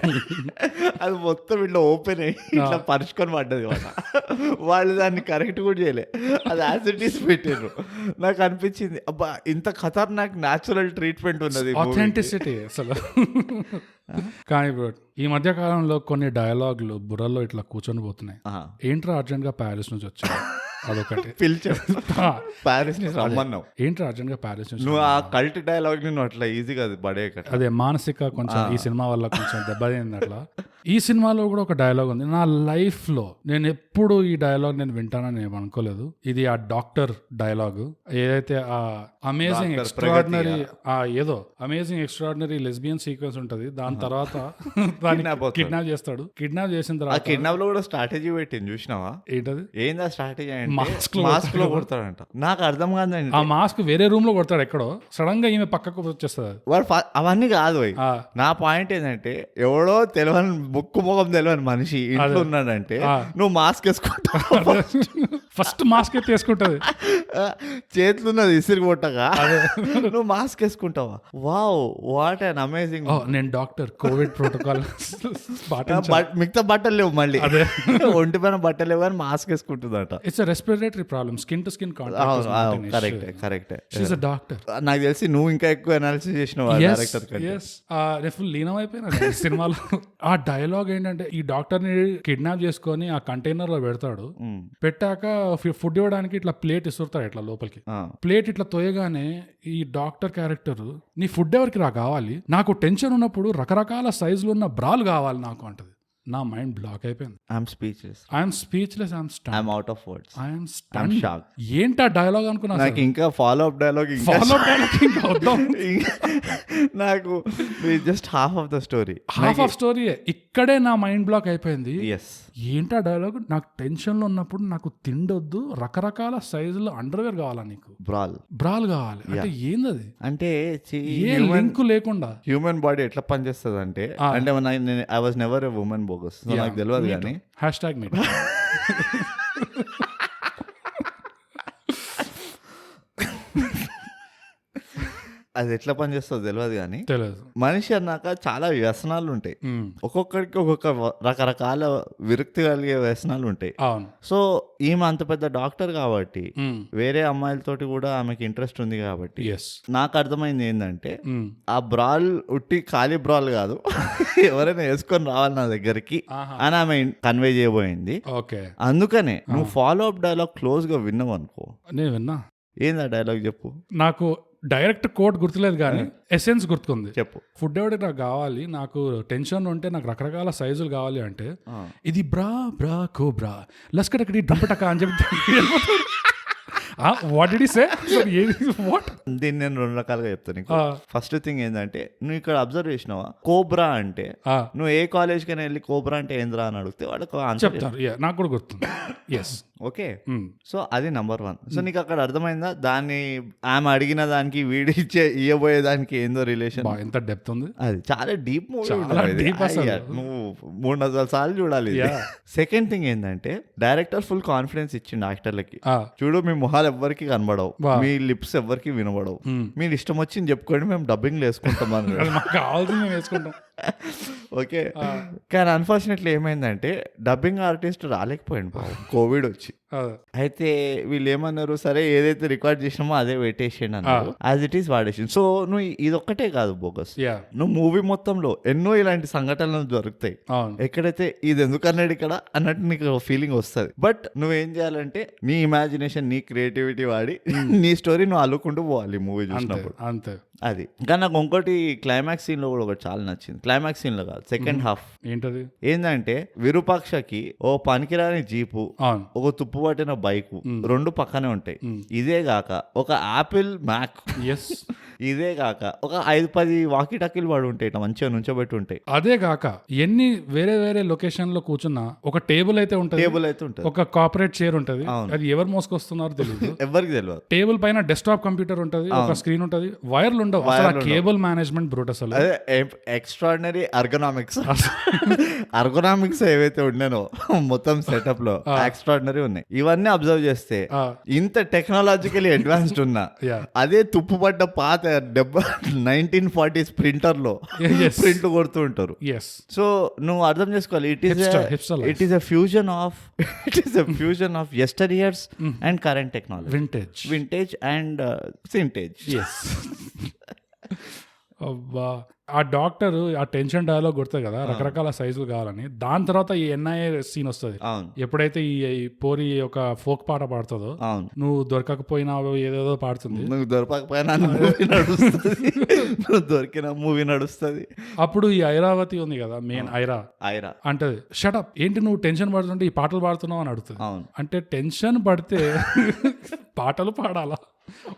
అది మొత్తం ఇట్లా ఓపెన్ అయ్యి ఇట్లా పరుచుకొని పడ్డది. వాళ్ళు దాన్ని కరెక్ట్ కూడా చేయలే, అది యాజ్ ఇట్ ఈస్ పెట్టారు. నాకు అనిపించింది అబ్బా ఇంత ఖతర్నాక్ న్యాచురల్ ట్రీట్మెంట్ ఉన్నది, ఆథెంటిసిటీ అసలు. కానీ బ్రో ఈ మధ్య కాలంలో కొన్ని డైలాగులు బుర్రలో ఇట్లా కూర్చొని పోతున్నాయి. ఏంట్రా అర్జెంట్ గా ప్యారిస్ నుంచి వచ్చా, అదొకటి పిలిచావు ప్యారిస్ నుంచి రమ్మన్నావు, ఏంట్రా అర్జెంట్ గా ప్యారిస్ నుంచి. నువ్వు ఆ కల్ట్ డైలాగ్ ని అట్లా ఈజీగా పడేయక, అదే మానసిక కొంచెం ఈ సినిమా వల్ల కొంచెం దెబ్బతింది అట్లా. ఈ సినిమాలో కూడా ఒక డైలాగ్ ఉంది, నా లైఫ్ లో నేను ఎప్పుడు ఈ డైలాగ్ నేను వింటానని నేను అనుకోలేదు. ఇది ఆ డాక్టర్ డైలాగ్, ఏదైతే ఆ అమేజింగ్ ఎక్స్ట్రాడినరీ ఏదో అమేజింగ్ ఎక్స్ట్రాడినరీ లెస్బియన్ సీక్వెన్స్ ఉంటది, దాని తర్వాత కిడ్నాప్ చేస్తాడు. కిడ్నాప్ చేసిన తర్వాత కిడ్నాప్ లో కూడా స్ట్రాటజీ పెట్టింది చూసినావా, ఏంటది ఏందా స్ట్రాటజీ అంటే మాస్క్ లో కొడతాడంట. నాకు అర్థం కాదండి, ఆ మాస్క్ వేరే రూమ్ లో కొడతాడు ఎక్కడో, సడన్ గా ఈమె పక్కకు వచ్చేస్తుంది. అవన్నీ కాదు. నా పాయింట్ ఏంటంటే ఎవడో తెలియని ముక్కు ముఖం తెలియని మనిషి ఇంట్లో ఉన్నాడంటే నువ్వు మాస్క్ వేసుకుంటావు. ఫస్ట్ మాస్క్ ఎత్తి వేసుకుంటది, చేతులు ఉన్నది ఇసిరి కొట్టగా నువ్వు మాస్క్ వేసుకుంటావా. Wow what an amazing. నేను డాక్టర్, కోవిడ్ ప్రోటోకాల్ మిగతా బట్టలు లేవు, మళ్ళీ ఒంటి పైన బట్టలు లేవు కానీ మాస్క్ వేసుకుంటుందట. It's respiratory problem, skin to skin contact. Correct. She's a doctor. నాకు తెలిసి నువ్వు ఇంకా ఎక్కువ అనాలిసిస్ చేసినావు డైరెక్టర్ కంటే. నేను ఫుల్ లీనం అయిపోయినా సినిమాలో. ఆ డైలాగ్ ఏంటంటే ఈ డాక్టర్ ని కిడ్నాప్ చేసుకొని ఆ కంటైనర్ లో పెడతాడు, పెట్టాక ఫుడ్ ఇవ్వడానికి ఇట్లా ప్లేట్ ఇస్తుంటాడు ఇట్లా లోపలికి. ప్లేట్ ఇట్లా తోయగానే ఈ డాక్టర్ క్యారెక్టర్ నీ ఫుడ్ ఎవరికి కావాలి, నాకు టెన్షన్ ఉన్నప్పుడు రకరకాల సైజులు ఉన్న బ్రాలు కావాలి నాకు అంటది. నా మైండ్ బ్లాక్ అయిపోయింది. I'm speechless. I'm out of words. I'm shock. ఏంటా డైలాగ్ అనుకున్నా. నాకు ఇంకా ఫాలో అప్ డైలాగ్ నాకు just half of the story ఇక్కడే నా మైండ్ బ్లాక్ అయిపోయింది. ఏంటా డైలాగ్, నాకు టెన్షన్ లో ఉన్నప్పుడు నాకు తిండొద్దు, రకరకాల సైజులో అండర్వేర్ కావాలా నీకు, బ్రాల్ కావాలి అంటే ఏందది, అంటే ఏ లింక్ లేకుండా హ్యూమన్ బాడీ ఎట్లా పనిచేస్తుంది అంటే I was never a women bogus, నాకు తెలియదు కానీ #me. అది ఎట్లా పనిచేస్తుందో తెలియదు కానీ తెలియదు. మనిషి అన్నాక చాలా వ్యసనాలు ఉంటాయి, ఒక్కొక్కరికి ఒక్కొక్క రకరకాల విరక్తి కలిగే వ్యసనాలు ఉంటాయి. సో ఈమె అంత పెద్ద డాక్టర్ కాబట్టి వేరే అమ్మాయిలతోటి కూడా ఆమెకి ఇంట్రెస్ట్ ఉంది కాబట్టి నాకు అర్థమైంది ఏంటంటే ఆ బ్రాల్ ఉట్టి ఖాళీ బ్రాల్ కాదు, ఎవరైనా వేసుకొని రావాలి నా దగ్గరికి అని ఆమె కన్వే చేయబోయింది. అందుకనే నువ్వు ఫాలో అప్ డైలాగ్ క్లోజ్ గా విన్నావు అనుకో. నేను విన్నా. ఏంది ఆ డైలాగ్ చెప్పు. నాకు డైరెక్ట్ కోట్ గుర్తులేదు కానీ ఎసెన్స్ గుర్తుకుంది. చెప్పు. ఫుడ్ ఎవరికి నాకు కావాలి, నాకు టెన్షన్ ఉంటే నాకు రకరకాల సైజులు కావాలి అంటే ఇది బ్రా కోబ్రా లస్కటకటి డంపటక అని చెప్తే వాట్ డిడ్ హి సే? దీన్ని నేను 2 రకాలుగా చెప్తాను. ఫస్ట్ థింగ్ ఏంటంటే నువ్వు ఇక్కడ అబ్జర్వ్ చేసినావా, కోబ్రా అంటే నువ్వు ఏ కాలేజ్ కైనా వెళ్ళి కోబ్రా అంటే ఏంద్రా అని అడిగితే వాళ్ళకి చెప్తారు. నాకు కూడా గుర్తుంది. ఓకే, సో అది నెంబర్ 1. సో నీకు అక్కడ అర్థమైందా దాన్ని ఆమె అడిగిన దానికి వీడి ఇవ్వబోయే దానికి ఏందో రిలేషన్, ఎంత డెప్త్ ఉంది. అది చాలా డీప్ మూవీ, నువ్వు 300 సార్లు చూడాలి. సెకండ్ థింగ్ ఏంటంటే డైరెక్టర్ ఫుల్ కాన్ఫిడెన్స్ ఇచ్చిండు యాక్టర్లకి. చూడు మీ మొహాలు ఎవ్వరికి కనబడవు, మీ లిప్స్ ఎవ్వరికి వినబడవు, మీరు ఇష్టం వచ్చింది చెప్పుకోండి, మేము డబ్బింగ్ వేసుకుంటాం అని. ఓకే, కానీ అన్ఫార్చునేట్లీ ఏమైందంటే డబ్బింగ్ ఆర్టిస్ట్ రాలేకపోయింది కోవిడ్ వచ్చి. అయితే వీళ్ళు ఏమన్నారు, సరే ఏదైతే రికార్డ్ చేసినామో అదే పెట్టేసేయండి అన్నారు. యాజ్ ఇట్ ఈస్ వాడేసింది. సో నువ్వు ఇదొక్కటే కాదు బోగస్, నువ్వు మూవీ మొత్తంలో ఎన్నో ఇలాంటి సంఘటనలు దొరుకుతాయి ఎక్కడైతే ఇది ఎందుకన్నాడు ఇక్కడ అన్నట్టు నీకు ఫీలింగ్ వస్తుంది. బట్ నువ్వేం చేయాలంటే నీ ఇమాజినేషన్, నీ క్రియేటివిటీ వాడి నీ స్టోరీ నువ్వు అల్లుకుంటూ పోవాలి మూవీ చూసినప్పుడు. అంతే. అది కానీ నాకు ఇంకోటి క్లైమాక్స్ సీన్ లో కూడా ఒకటి చాలా నచ్చింది. క్లైమాక్స్ సీన్ లో కాదు, సెకండ్ హాఫ్. ఏంటది? ఏంటంటే విరూపాక్షకి ఓ పనికిరాని జీపు, ఒక తుప్పు తుప్పు పట్టిన బైక్ రెండు పక్కనే ఉంటాయి. ఇదే గాక ఒక యాపిల్ మ్యాక్, ఎస్, ఇదే కాక ఒక 5-10 వాకీ టక్కీలు పడి ఉంటాయి, ఇట్లా మంచిగా నుంచోబెట్టి ఉంటాయి. అదే కాక ఎన్ని వేరే వేరే లొకేషన్ లో కూర్చున్నా ఒక టేబుల్ అయితే ఉంటుంది, టేబుల్ అయితే ఉంటుంది, ఒక కార్పొరేట్ చైర్ ఉంటుంది, అది ఎవరు మోసుకొస్తున్నారో తెలియదు, ఎవరికి తెలియదు. టేబుల్ పైన డెస్క్టాప్ కంప్యూటర్ ఉంటుంది, ఒక స్క్రీన్ ఉంటుంది, వైర్లు ఉండవు, కేబుల్ మేనేజ్మెంట్ బ్రూట్ అసలు. అదే ఎక్స్ట్రాడినరీ అర్గనామిక్స్ ఏవైతే ఉండేనో మొత్తం సెటప్ లో ఎక్స్ట్రాడినరీ ఉన్నాయి. ఇవన్నీ అబ్జర్వ్ చేస్తే ఇంత టెక్నాలజికలీ అడ్వాన్స్డ్ ఉన్నా అదే తుప్పుపడ్డ పాత 1940s ప్రింటర్ లో ప్రింట్ కొడుతూ ఉంటారు. సో నువ్వు అర్థం చేసుకోవాలి, it is a fusion of yesteryears and current technology, vintage and సింటేజ్. అబ్బా, ఆ డాక్టర్ ఆ టెన్షన్ డైలాగ్ కొడుతుంది కదా, రకరకాల సైజులు కావాలని. దాని తర్వాత ఈ NIA సీన్ వస్తుంది. ఎప్పుడైతే ఈ పోరి ఒక ఫోక్ పాట పాడుతుందో, నువ్వు దొరకకపోయినావో ఏదేదో పాడుతుంది, నువ్వు దొరకకపోయినా మూవీ నడుస్తుంది, నువ్వు దొరికిన మూవీ నడుస్తుంది. అప్పుడు ఈ ఐరావతి ఉంది కదా, మెయిన్ ఐరా అంటది, షటప్ ఏంటి నువ్వు టెన్షన్ పడుతుంటే ఈ పాటలు పాడుతున్నావు అని అడుగుతుంది. అంటే టెన్షన్ పడితే పాటలు పాడాలా?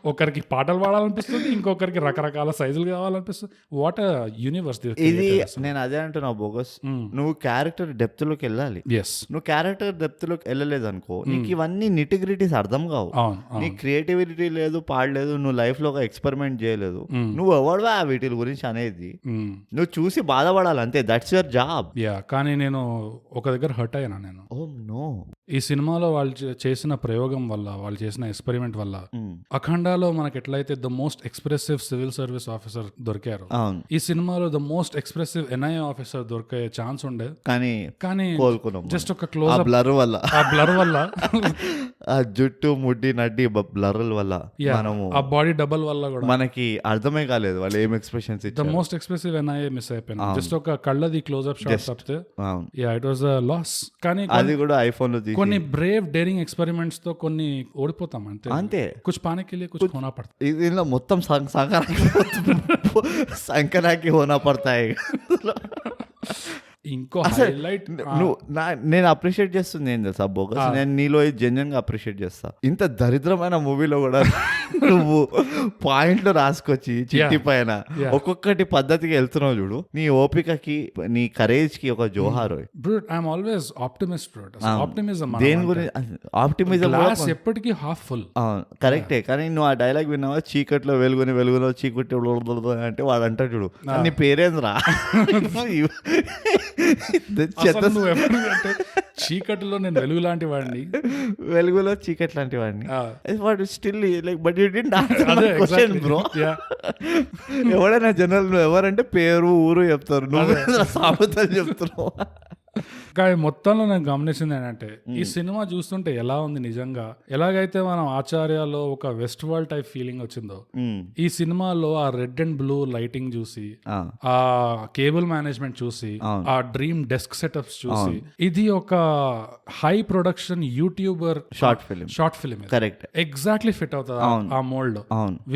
ఒకరికి పాటలు పాడాలనిపిస్తుంది, ఇంకొకరికి రకరకాల సైజులు కావాలనిపిస్తుంది. వాట్ యూనివర్స్ ఇది. నేను అదే అంటున్నా బోగస్, నువ్వు క్యారెక్టర్ డెప్త్ లోకి వెళ్ళాలి. నువ్వు క్యారెక్టర్ డెప్త్ లోకి వెళ్ళలేదు అనుకో, నీకు ఇవన్నీ నిటిగ్రిటీస్ అర్థం కావు. నీ క్రియేటివిటీ లేదు, పాడలేదు, నువ్వు లైఫ్ లో ఒక ఎక్స్పెరిమెంట్ చేయలేదు, నువ్వు ఎవడవా వీటి గురించి అనేది, నువ్వు చూసి బాధపడాలి అంతే. That's your job. కానీ నేను ఒక దగ్గర హర్ట్ అయ్యాను. నేను ఈ సినిమాలో వాళ్ళు చేసిన ప్రయోగం వల్ల, వాళ్ళు చేసిన ఎక్స్పెరిమెంట్ వల్ల, అఖండాలో మనకి ఎట్లయితే the most expressive civil service officer దొరికారు, ఈ సినిమాలో the most expressive NIA officer దొరికే ఛాన్స్ ఉండే. కానీ జస్ట్ ఒక క్లోజ్ బ్లర్ వల్ల, ఆ జుట్టు ముడ్డి నడ్డి బ్లర్ల వల్ల, ఆ బాడీ డబల్ వల్ల కూడా మనకి అర్థమే కాలేదు వాళ్ళు ఏం ఎక్స్ప్రెషన్స్ ఇచ్చారు. The most expressive NIA miss అయిపోయింది. జస్ట్ ఒక కళ్ళది క్లోజ్అప్ షాట్ తప్పితే ఇట్ వాస్ అ లాస్. కానీ అది కూడా ఐఫోన్ లో కొన్ని బ్రేవ్ డేరింగ్ ఎక్స్పెరిమెంట్స్ తో కొన్ని ఓడిపోతాం అంతే. కుछ पाने के लिए कुछ होना पड़ता है. దీనిలో మొత్తం సంకరాకి హోనా పడతాయి. ఇంకో హైలైట్ నేను అప్రిషియేట్ చేస్తుంది ఏం తెలుసా బోగస్, నేను నీలో జెన్యున్ గా అప్రిషియేట్ చేస్తా. ఇంత దరిద్రమైన మూవీలో కూడా నువ్వు పాయింట్లు రాసుకొచ్చి చిట్టి పైన ఒక్కొక్కటి పద్ధతికి వెళ్తున్నావు చూడు. నీ ఓపికకి, నీ కరేజ్ కి ఒక జోహార్. I'm always optimist. ఆప్టిమిజం దేని గురించి? ఆప్టిమిజం ఎప్పటికీ హాఫ్ ఫుల్. కరెక్టే. కానీ నువ్వు ఆ డైలాగ్ విన్నావా, చీకట్లో వెలుగులో చీకటి అంటే వాడు అంటాడు చూడు, నీ పేరేంద్రా చీకటిలో నేను వెలుగు లాంటి వాడిని, వెలుగులో చీకటి లాంటి వాడిని. వాడు still like but you didn't answer my question bro. ఎవడైనా జనరల్ నువ్వు ఎవరంటే పేరు ఊరు చెప్తారు, నువ్వు సామెతలు చెప్తున్నావు. కానీ మొత్తంలో నేను గమనించింది ఏంటంటే, ఈ సినిమా చూస్తుంటే ఎలా ఉంది నిజంగా, ఎలాగైతే మనం ఆచార్యలో ఒక వెస్ట్ వరల్డ్ టైప్ ఫీలింగ్ వచ్చిందో, ఈ సినిమాలో ఆ రెడ్ అండ్ బ్లూ లైటింగ్ చూసి, ఆ కేబుల్ మేనేజ్మెంట్ చూసి, ఆ డ్రీమ్ డెస్క్ సెటప్స్ చూసి, ఇది ఒక high production YouTuber short film correct exactly fit అవుతుంది ఆ మోల్డ్ లో.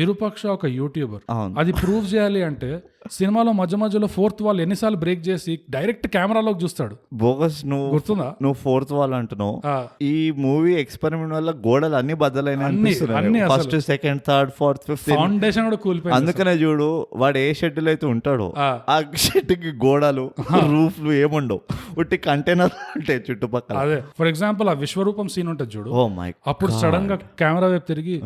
విరూపాక్ష ఒక యూట్యూబర్, అది ప్రూవ్ చేయాలి అంటే సినిమాలో మధ్యలో ఫోర్త్ వాల్ ఎన్నిసార్లు బ్రేక్ చేసి డైరెక్ట్ కెమెరాలోకి చూస్తాడు. బోగస్, నువ్వు గుర్తుందా, నువ్వు ఫోర్త్ వాల్ అంటున్నావు. ఈ మూవీ ఎక్స్పెరిమెంట్ వల్ల గోడలు అన్ని బద్దలైన, first second third fourth fifth foundation కూడా కూలిపోయింది. అందుకనే చూడు, వాడు ఏ షెడ్ అయితే ఉంటాడో ఆ షెడ్ కి గోడలు రూఫ్లు ఏముండవు, ఉట్టి కంటైనర్ ఉంటాయి చుట్టుపక్కల. అదే ఫర్ ఎగ్జాంపుల్ ఆ విశ్వరూపం సీన్ ఉంటుంది చూడు, అప్పుడు సడన్ గా కెమెరా వైపు తిరిగి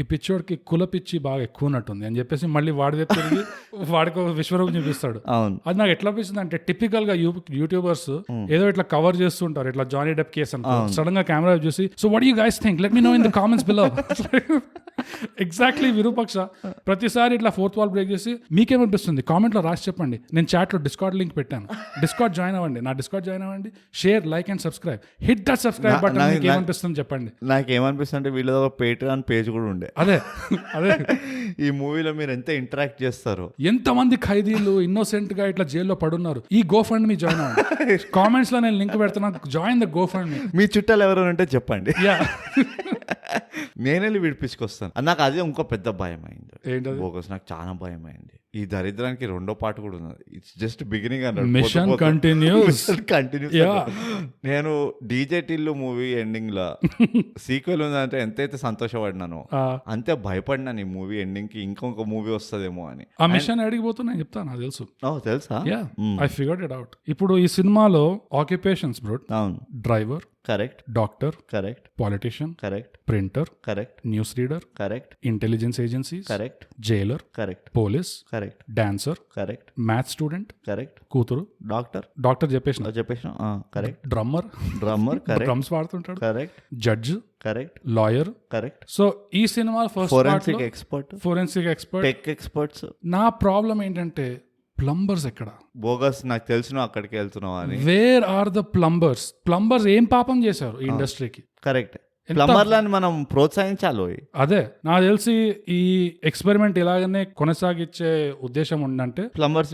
ఈ పిచ్చోడికి కుల పిచ్చి బాగా ఎక్కువ ఉన్నట్టుంది అని చెప్పేసి మళ్ళీ వాడి వైపు తిరిగి వాడికి విశ్వరూపం చూపిస్తాడు. అది నాకు ఎట్లా అనిపిస్తుంది అంటే, టిపికల్ గా యూట్యూబర్స్ ఏదో ఇట్లా కవర్ చేస్తుంటారు, ఇట్లా జానీ డెప్ కేస్ అని. సడన్ గా కెమెరా చూసి, so what you guys think, let me know in the comments below. Exactly Virupaksha ప్రతిసారి ఇట్లా ఫోర్త్ వాల్ బ్రేక్ చేసి, మీకేమనిపిస్తుంది కామెంట్ లో రాసి చెప్పండి. నేను చాట్ లో డిస్కార్డ్ లింక్ పెట్టాను, డిస్కార్డ్ జాయిన్ అవ్వండి, నా డిస్కార్డ్ జాయిన్ అవ్వండి, share, like and subscribe, hit that subscribe button. మీకు ఏమనిపిస్తుంది చెప్పండి. నాకేమనిపిస్తుంది అంటే, వీళ్ళ పేట్రియాన్ పేజ్ కూడా ఉండే. అదే ఈ మూవీలో మీరు ఎంత ఇంటరాక్ట్ చేస్తారు, ఎంతమంది ఖైదీలు ఇన్నోసెంట్ గా ఇట్లా జైల్లో పడున్నారు, ఈ గో ఫండ్ మీ జాయిన్ అవ్వండి. కామెంట్స్ లో నేను లింక్ పెడుతున్నా, జాయిన్ ద గో ఫండ్ మీ. మీ చుట్టాలు ఎవరైనా ఉంటే చెప్పండి, నేనే విడిపించుకొస్తాను. నాకు అదే ఇంకో పెద్ద భయం అయింది బోగస్, నాకు చాలా భయం అయింది. ఈ దరిద్రానికి రెండో పార్ట్ కూడా ఉన్నది. ఇట్స్ జస్ట్ బిగినింగ్ అన్నాడు. Mission continues. కంటిన్యూస్. నేను డీజే టిల్లు మూవీ ఎండింగ్ లో సీక్వెల్ ఉందంటే ఎంతైతే సంతోషపడినానో అంతే భయపడినాను ఈ మూవీ ఎండింగ్ కి ఇంకొక మూవీ వస్తుందేమో అని. ఆ మిషన్ అడిగిపోతున్నా చెప్తాను, నాకు తెలుసు. తెలుసా? I figured it out. ఇప్పుడు ఈ సినిమాలో occupations bro, driver correct, doctor correct, politician correct, printer correct, news reader correct, intelligence agencies correct, jailer correct, police correct, dancer correct, maths student correct, కూతురు డాక్టర్ చెప్పేసిన correct, drummer correct, drums వాడుతుంటాడు, correct, judge, correct, lawyer, correct. So ఈ cinema forensic expert, tech experts. నా problem ఏంటంటే plumbers ఎక్కడ? Bogus నాకు తెలిసిన అక్కడికి వెళ్తున్నావు అని. వేర్ ఆర్ ద ప్లంబర్స్ ఏం పాపం చేశారు ఈ ఇండస్ట్రీకి? కరెక్ట్, ప్లంబర్లను మనం ప్రోత్సహించాలి. అదే నాకు తెలిసి ఈ ఎక్స్పెరిమెంట్ ఇలాగనే కొనసాగించే ఉద్దేశం ఉందంటే ప్లంబర్స్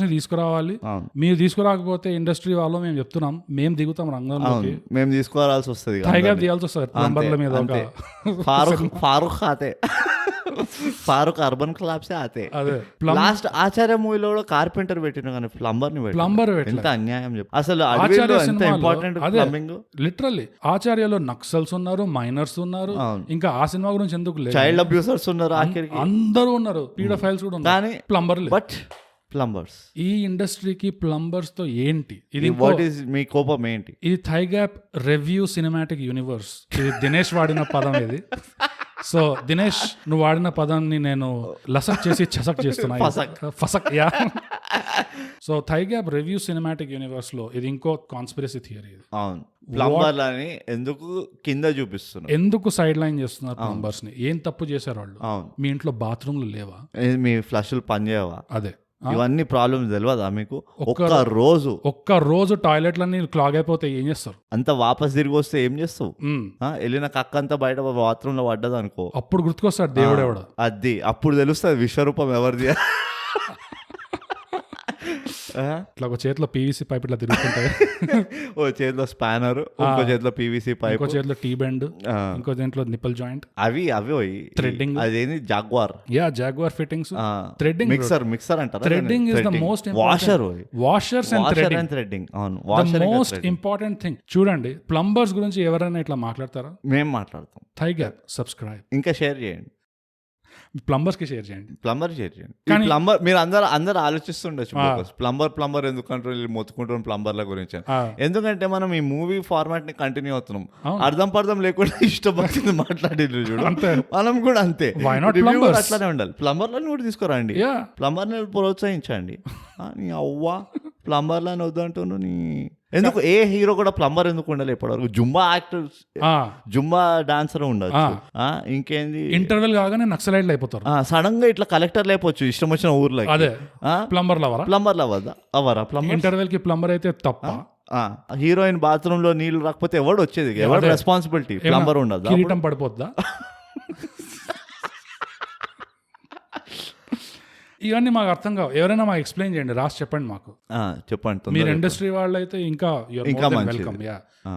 ని తీసుకురావాలి. మీరు తీసుకురాకపోతే ఇండస్ట్రీ వాళ్ళు మేము చెప్తున్నాం, మేము దిగుతాం రంగంలోకి, మేము తీసుకురావాల్సి వస్తుంది, తీయాల్సి వస్తుంది ప్లంబర్ల మీద. ఫారూక్ అర్బన్ క్లాబ్సే ఆతే. లాస్ట్ ఆచార్య మూవీలో కూడా కార్పెంటర్ పెట్టిన కానీ ప్లంబర్ ఎంత అన్యాయం చెప్పు అసలు. లిటరల్లీ ఆచార్యలో నక్సల్స్ ఉన్నారు, మైనర్స్ ఉన్నారు, ఇంకా ఆ సినిమా గురించి ఎందుకు లేదు, చైల్డ్ అబ్యూసర్స్ ఉన్నారు, అందరూ ఉన్నారు, పీడోఫైల్స్ కూడా ఉన్నారు, కానీ ప్లంబర్లు. బట్ ప్లంబర్స్, ఈ ఇండస్ట్రీకి ప్లంబర్స్ తో ఏంటి ఇది? వాట్ ఈస్ మీ కోపం ఏంటి? ఇది thigh gap review cinematic universe. ఇది దినేష్ వాడిన పదం ఇది. సో దినేష్, నువ్వు వాడిన పదాన్ని నేను లసక్ చేసి చసక్ చేస్తున్నా. ఫసక్. యా. సో థై గ్యాప్ రివ్యూ సినిమాటిక్ యూనివర్స్ లో ఇది ఇంకో కాన్స్పిరసీ థియరీ. అవును, ప్లంబర్ అని ఎందుకు కింద చూపిస్తున్నారు, ఎందుకు సైడ్ లైన్ చేస్తున్నారు ప్లంబర్స్ ని? ఏం తప్పు చేశారు వాళ్ళు? మీ ఇంట్లో బాత్రూమ్లు లేవా? మీ ఫ్లష్లు పనిచేయవా? అదే ఇవన్నీ ప్రాబ్లమ్స్ తెలియదా మీకు? ఒక్క రోజు టాయిలెట్లన్నీ క్లాగ్ అయిపోతే ఏం చేస్తారు? అంత వాపస్ తిరిగి వస్తే ఏం చేస్తావు? వెళ్ళిన కక్క అంతా బయట బాత్రూమ్ లో పడ్డది అనుకో, అప్పుడు గుర్తుకొస్తాడు దేవుడు ఎవడ. అది అప్పుడు తెలుస్తుంది విశ్వరూపం ఎవరిది. ఇట్లా ఒక చేతిలో పీవీసీ పైప్ ఇట్లా తిరుగుతుంటాయి, ఓ చేతిలో స్పానర్, ఇంకో చేతిలో పీవీసీ పైప్, ఇంకో చేతిలో టీ బెండ్, ఇంకో దేంట్లో నిప్పల్ జాయింట్, అవి థ్రెడ్డింగ్. అదేంటి జాగ్వార్ ఫిట్టింగ్స్, థ్రెడ్డింగ్, మిక్సర్ అంటారు. Threading is the most washers and threading. The most important thing. చూడండి, ప్లంబర్స్ గురించి ఎవరైనా ఇట్లా మాట్లాడతారా? మేము మాట్లాడతాం. థై గ్యాప్ సబ్స్క్రైబ్, ఇంకా షేర్ చేయండి, ప్లంబర్స్ కి షేర్ చేయండి. కానీ ప్లంబర్ మీరు అందరు ఆలోచిస్తుండొచ్చు, ప్లంబర్ ఎందుకంటే మొత్తుకుంటున్నాం ప్లంబర్ల గురించి. ఎందుకంటే మనం ఈ మూవీ ఫార్మాట్ ని కంటిన్యూ అవుతున్నాం, అర్థం పర్థం లేకుండా ఇష్టం వచ్చింది మాట్లాడిల్లు చూడు. మనం కూడా అంతే, అట్లానే ఉండాలి. ప్లంబర్లను కూడా తీసుకురండి, ప్లంబర్ని ప్రోత్సహించండి. నీ అవ్వా ప్లంబర్లను వద్దంటును నీ. ఎందుకు ఏ హీరో కూడా ప్లంబర్ ఎందుకు ఉండాలి ఇప్పటివరకు? జుంబా యాక్టర్, జుంబా డాన్సర్ ఉండొచ్చు, ఇంకేంది ఇంటర్వెల్ కాగానే నక్సలైట్లు అయిపోతారు, సడన్ గా ఇట్లా కలెక్టర్ అయిపోవచ్చు ఇష్టం వచ్చిన ఊర్లో. అదే ప్లంబర్ అవరా ప్లంబర్? ఇంటర్వెల్ కి ప్లంబర్ అయితే తప్ప. హీరోయిన్ బాత్రూమ్ లో నీళ్లు రాకపోతే ఎవడు వచ్చేది? ఎవరు రెస్పాన్సిబిలిటీ? ప్లంబర్ ఉండదు, కిరీటం పడిపోద్దా? ఇవన్నీ మాకు అర్థం కావు. ఎవరైనా మాకు ఎక్స్ప్లెయిన్ చేయండి, రాసి చెప్పండి మాకు. చెప్పండి. మీరు ఇండస్ట్రీ వాళ్ళు అయితే ఇంకా వెల్కమ్.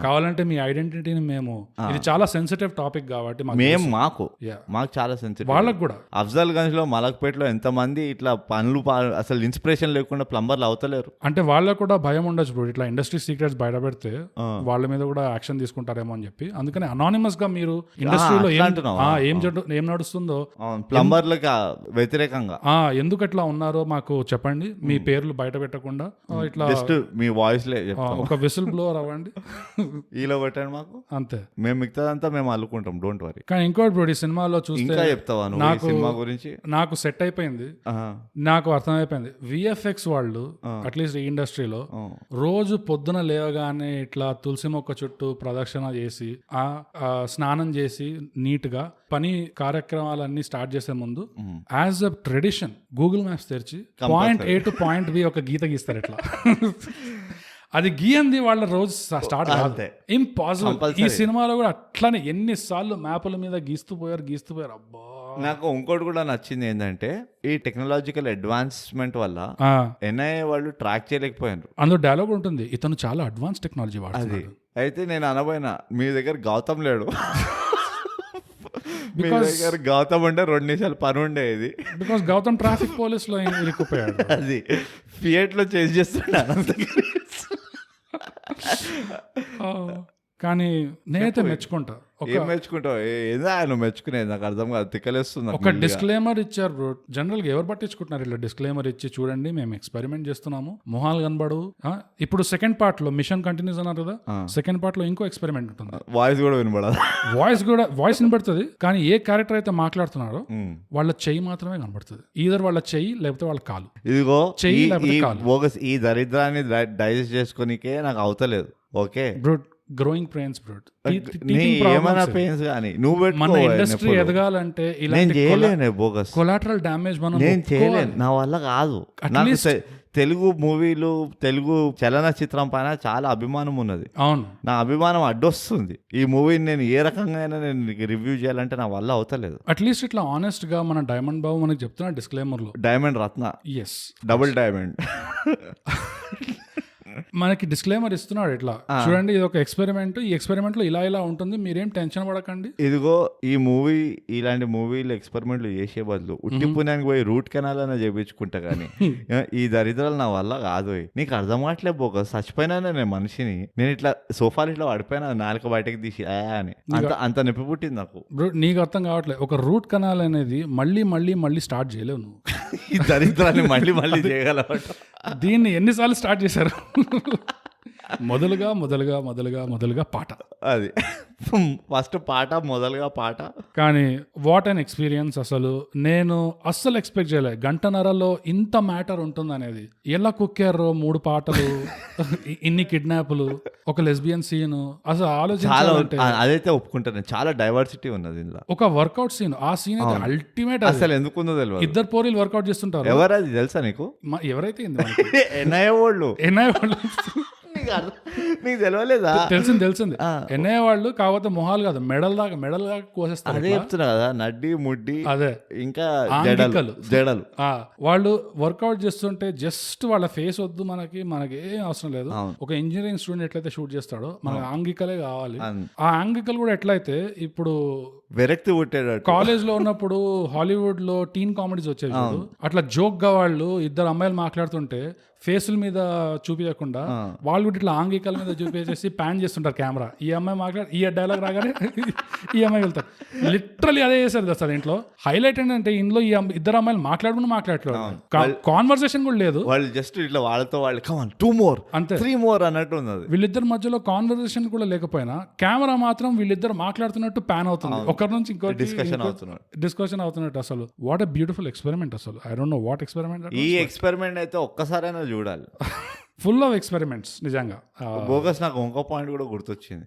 కావాలంటే మీ ఐడెంటిటీని మేము, ఇది చాలా సెన్సిటివ్ టాపిక్ కాబట్టి మాకు చాలా సెన్సిటివ్. వాళ్ళకి కూడా అఫ్జల్ గంజ్ లో, మలక్పేటలో ఎంత మంది ఇట్లా పనులు అసలు ఇన్స్పిరేషన్ లేకుండా ప్లంబర్లు అవుతలేరు. అంటే వాళ్ళకు కూడా భయం ఉండొచ్చు బ్రో, ఇట్లా ఇండస్ట్రీ సీక్రెట్స్ బయట పెడితే వాళ్ళ మీద కూడా యాక్షన్ తీసుకుంటారేమో అని చెప్పి. అందుకని అనానిమస్ గా మీరు ఇండస్ట్రీలో ఏం నడుస్తుందో ప్లంబర్లకి వ్యతిరేకంగా ఎందుకు ఎట్లా ఉన్నారో మాకు చెప్పండి. మీ పేర్లు బయట పెట్టకుండా ఇట్లా మీ వాయిస్ ఒక విసిల్ బ్లోవర్ అవ్వండి, ఈలో పెట్టండి మాకు, అంతే. మేము మిగతాదంతా మేము అల్లుకుంటాం, డోంట్ వరీ. కానీ ఇంకోటి బ్రో, ఈ సినిమాలో చూస్తే చెప్తావా సినిమా గురించి? నాకు సెట్ అయిపోయింది, నాకు అర్థమైపోయింది. విఎఫ్ఎక్స్ వాళ్ళు అట్లీస్ట్ ఈ ఇండస్ట్రీలో రోజు పొద్దున లేవగానే ఇట్లా తులసి మొక్క చుట్టూ ప్రదక్షిణ చేసి స్నానం చేసి నీట్ గా పని కార్యక్రమాలన్నీ స్టార్ట్ చేసే ముందు as a tradition Google Maps తెరిచి point A to point B ఒక గీత గీస్తారు ఇట్లా. అది గీయంది వాళ్ళ రోజు స్టార్ట్ కాదు, ఇంపాసిబుల్. ఈ సినిమాలో కూడా అట్లానే ఎన్నిసార్లు మ్యాప్ల మీద గీస్తూ పోయారు. అబ్బా, నాకు ఇంకోటి కూడా నచ్చింది ఏంటంటే ఈ టెక్నాలజికల్ అడ్వాన్స్మెంట్ వల్ల ఎన్ఐఏ వాళ్ళు ట్రాక్ చేయలేకపోయారు. అందులో డైలాగ్ ఉంటుంది, ఇతను చాలా అడ్వాన్స్ టెక్నాలజీ వాడుతుంది. అయితే నేను అనబోయినా, మీ దగ్గర గౌతమ్ లేడు, మీ దగ్గర గౌతమ్ అంటే 2 నిమిషాలు పని ఉండేది. బికాస్ గౌతమ్ ట్రాఫిక్ పోలీస్ లో ఇరుక్కుపోయాడు. అది ఫియట్ లో చేంజ్ చేస్తున్నాను. కానీ నేనైతే మెచ్చుకుంటా. ఏం మెచ్చుకుంటావు? ఏదో ఆయన మెచ్చుకునేది నాకు అర్థం కాదు, తిక్కలేస్తుంది. ఒక డిస్క్లైమర్ ఇచ్చారు బ్రో. జనరల్ గా ఎవరు పట్టించుకుంటున్నారు ఇలా డిస్క్లైమర్ ఇచ్చి, చూడండి మేము ఎక్స్పెరిమెంట్ చేస్తున్నాము, మొహాలు కనబడు. ఇప్పుడు సెకండ్ పార్ట్ లో మిషన్ కంటిన్యూస్ అన్నారు కదా, సెకండ్ పార్ట్ లో ఇంకో ఎక్స్పెరిమెంట్ ఉంటుంది. వాయిస్ కూడా వినబడదు. వాయిస్ వినబడుతుంది, కానీ ఏ క్యారెక్టర్ అయితే మాట్లాడుతున్నారో వాళ్ళ చెయ్యి మాత్రమే కనబడుతుంది. ఈధర్ వాళ్ళ చెయ్యి లేకపోతే వాళ్ళ కాలు. ఇదిగో చెయ్యి లేకపోతే కాలు. ఈ దరిద్రాన్ని డైజెస్ట్ చేసుకోనికే నాకు అవుతలేదు. Okay bro, growing pains bro. ఏమైనా పెయిన్స్ కానీ నువ్వు మన ఇండస్ట్రీ ఎదగాలంటే బోగస్ కొలాటరల్ డ్యామేజ్ మనం నేను చేయలేను, నా వల్ల కాదు. నాకు తెలుగు మూవీలు, తెలుగు చలనచిత్రం పైన చాలా అభిమానం ఉన్నది. అవును, నా అభిమానం అడ్డొస్తుంది. ఈ మూవీని నేను ఏ రకంగా అయినా నేను రివ్యూ చేయాలంటే నా వల్ల అవుతలేదు. అట్లీస్ట్ ఇట్లా ఆనెస్ట్ గా మన డైమండ్ బాబు మనకి చెప్తున్నా డిస్క్లైమర్ లో, డైమండ్ రత్న, ఎస్ డబుల్ డైమండ్ మనకి డిస్క్లైమర్ ఇస్తున్నాడు. ఇట్లా చూడండి, ఇది ఒక ఎక్స్పెరిమెంట్, ఈ ఎక్స్పెరిమెంట్ లో ఇలా ఉంటుంది, మీరేం టెన్షన్ పడకండి. ఇదిగో ఈ మూవీ, ఇలాంటి మూవీలు ఎక్స్పెరిమెంట్లు చేసే బదులు ఉట్టి పుణ్యానికి పోయి రూట్ కెనాల్ అయినా చేయించుకుంటా కానీ ఈ దరిద్రాలు నా వల్ల కాదు. నీకు అర్థం కావట్లేదు బోక, చచ్చిపోయినా నేను మనిషిని, నేను ఇట్లా సోఫాలు ఇట్లా పడిపోయినా, నాలుక బయటకు తీసి అని అంత నొప్పి పుట్టింది నాకు. నీకు అర్థం కావట్లేదు, ఒక రూట్ కెనాల్ అనేది మళ్ళీ స్టార్ట్ చేయలేవు నువ్వు. ఈ దరిద్రాన్ని మళ్ళీ చేయగలవట. దీన్ని ఎన్నిసార్లు స్టార్ట్ చేశారు? మొదలుగా పాట. అది ఫస్ట్ పాట, మొదలుగా పాట. కానీ వాట్ అండ్ ఎక్స్పీరియన్స్. అసలు నేను అస్సలు ఎక్స్పెక్ట్ చేయలే గంటన్నరలో ఇంత మ్యాటర్ ఉంటుంది అనేది. ఎలా కుక్కారో 3 పాటలు, ఇన్ని కిడ్నాప్లు, ఒక లెస్బియన్ సీన్. అసలు ఆలోచించాలంటే అదైతే ఒప్పుకుంటాను, చాలా డైవర్సిటీ ఉన్నది ఇందులో. ఒక వర్కౌట్ సీన్, ఆ సీన్ అయితే అల్టిమేట్. అసలు ఎందుకుందో తెలియదు. 2 పోరీలు వర్కౌట్ చేస్తుంటారు. ఎవరది తెలుసా నీకు? ఎవరైతే ఎన్ఐ వాళ్ళు నీకు తెలియలేదా? తెలిసింది. ఎన్ఐ వాళ్ళు కాకపోతే మొహాలు కాదు, మెడల్ దాకా కోసేస్తారు. అదే చెప్తున్నా కదా, నడ్డి ముడ్డి, అదే ఇంకా జడలు. వాళ్ళు వర్కౌట్ చేస్తుంటే జస్ట్ వాళ్ళ ఫేస్ వద్దు, మనకి ఏం అవసరం లేదు. ఒక ఇంజనీరింగ్ స్టూడెంట్ ఎట్లయితే షూట్ చేస్తాడో మనకి ఆంగికలే కావాలి. ఆ ఆంగికలు కూడా ఎట్లయితే ఇప్పుడు వెరక్తి పుట్టాడు. కాలేజ్ లో ఉన్నప్పుడు హాలీవుడ్ లో టీన్ కామెడీస్ వచ్చేవి, అట్లా జోక్ గా వాళ్ళు 2 అమ్మాయిలు మాట్లాడుతుంటే ఫేసుల మీద చూపించకుండా వాళ్ళు కూడా ఇట్లా ఆంగికల మీద చూపించేసి ప్యాన్ చేస్తుంటారు కెమెరా. ఈ అమ్మాయి మాట్లాడి ఈ డైలాగ్ రాగానే ఈ అమ్మాయి వెళ్తారు. లిటరలీ అదే చేశారు సార్ ఇంట్లో. హైలైట్ ఏంటంటే ఇంట్లో ఈ 2 అమ్మాయిలు మాట్లాడలేదు, కాన్వర్సేషన్ కూడా లేదు. వాళ్ళు జస్ట్ ఇట్లా వాళ్ళతో వాళ్ళు కమాన్ 2 more అంతే, 3 more అన్నట్టు ఉన్నది. వీళ్ళిద్దరి మధ్యలో కాన్వర్సేషన్ కూడా లేకపోయినా కెమెరా మాత్రం వీళ్ళిద్దరు మాట్లాడుతున్నట్టు ప్యాన్ అవుతుంది, ఒకరి నుంచి ఇంకో డిస్కషన్ అవుతున్నట్టు. అసలు వాట్ ఎ బ్యూటిఫుల్ ఎక్స్పెరిమెంట్. అసలు I don't know what experiment. ఈ ఎక్స్పెరిమెంట్ అయితే ఒక్కసారైనా చూడాలి. ఫుల్ ఆఫ్ ఎక్స్పెరిమెంట్స్ నిజంగా. బోగస్ నాకు ఇంకో పాయింట్ కూడా గుర్తొచ్చింది.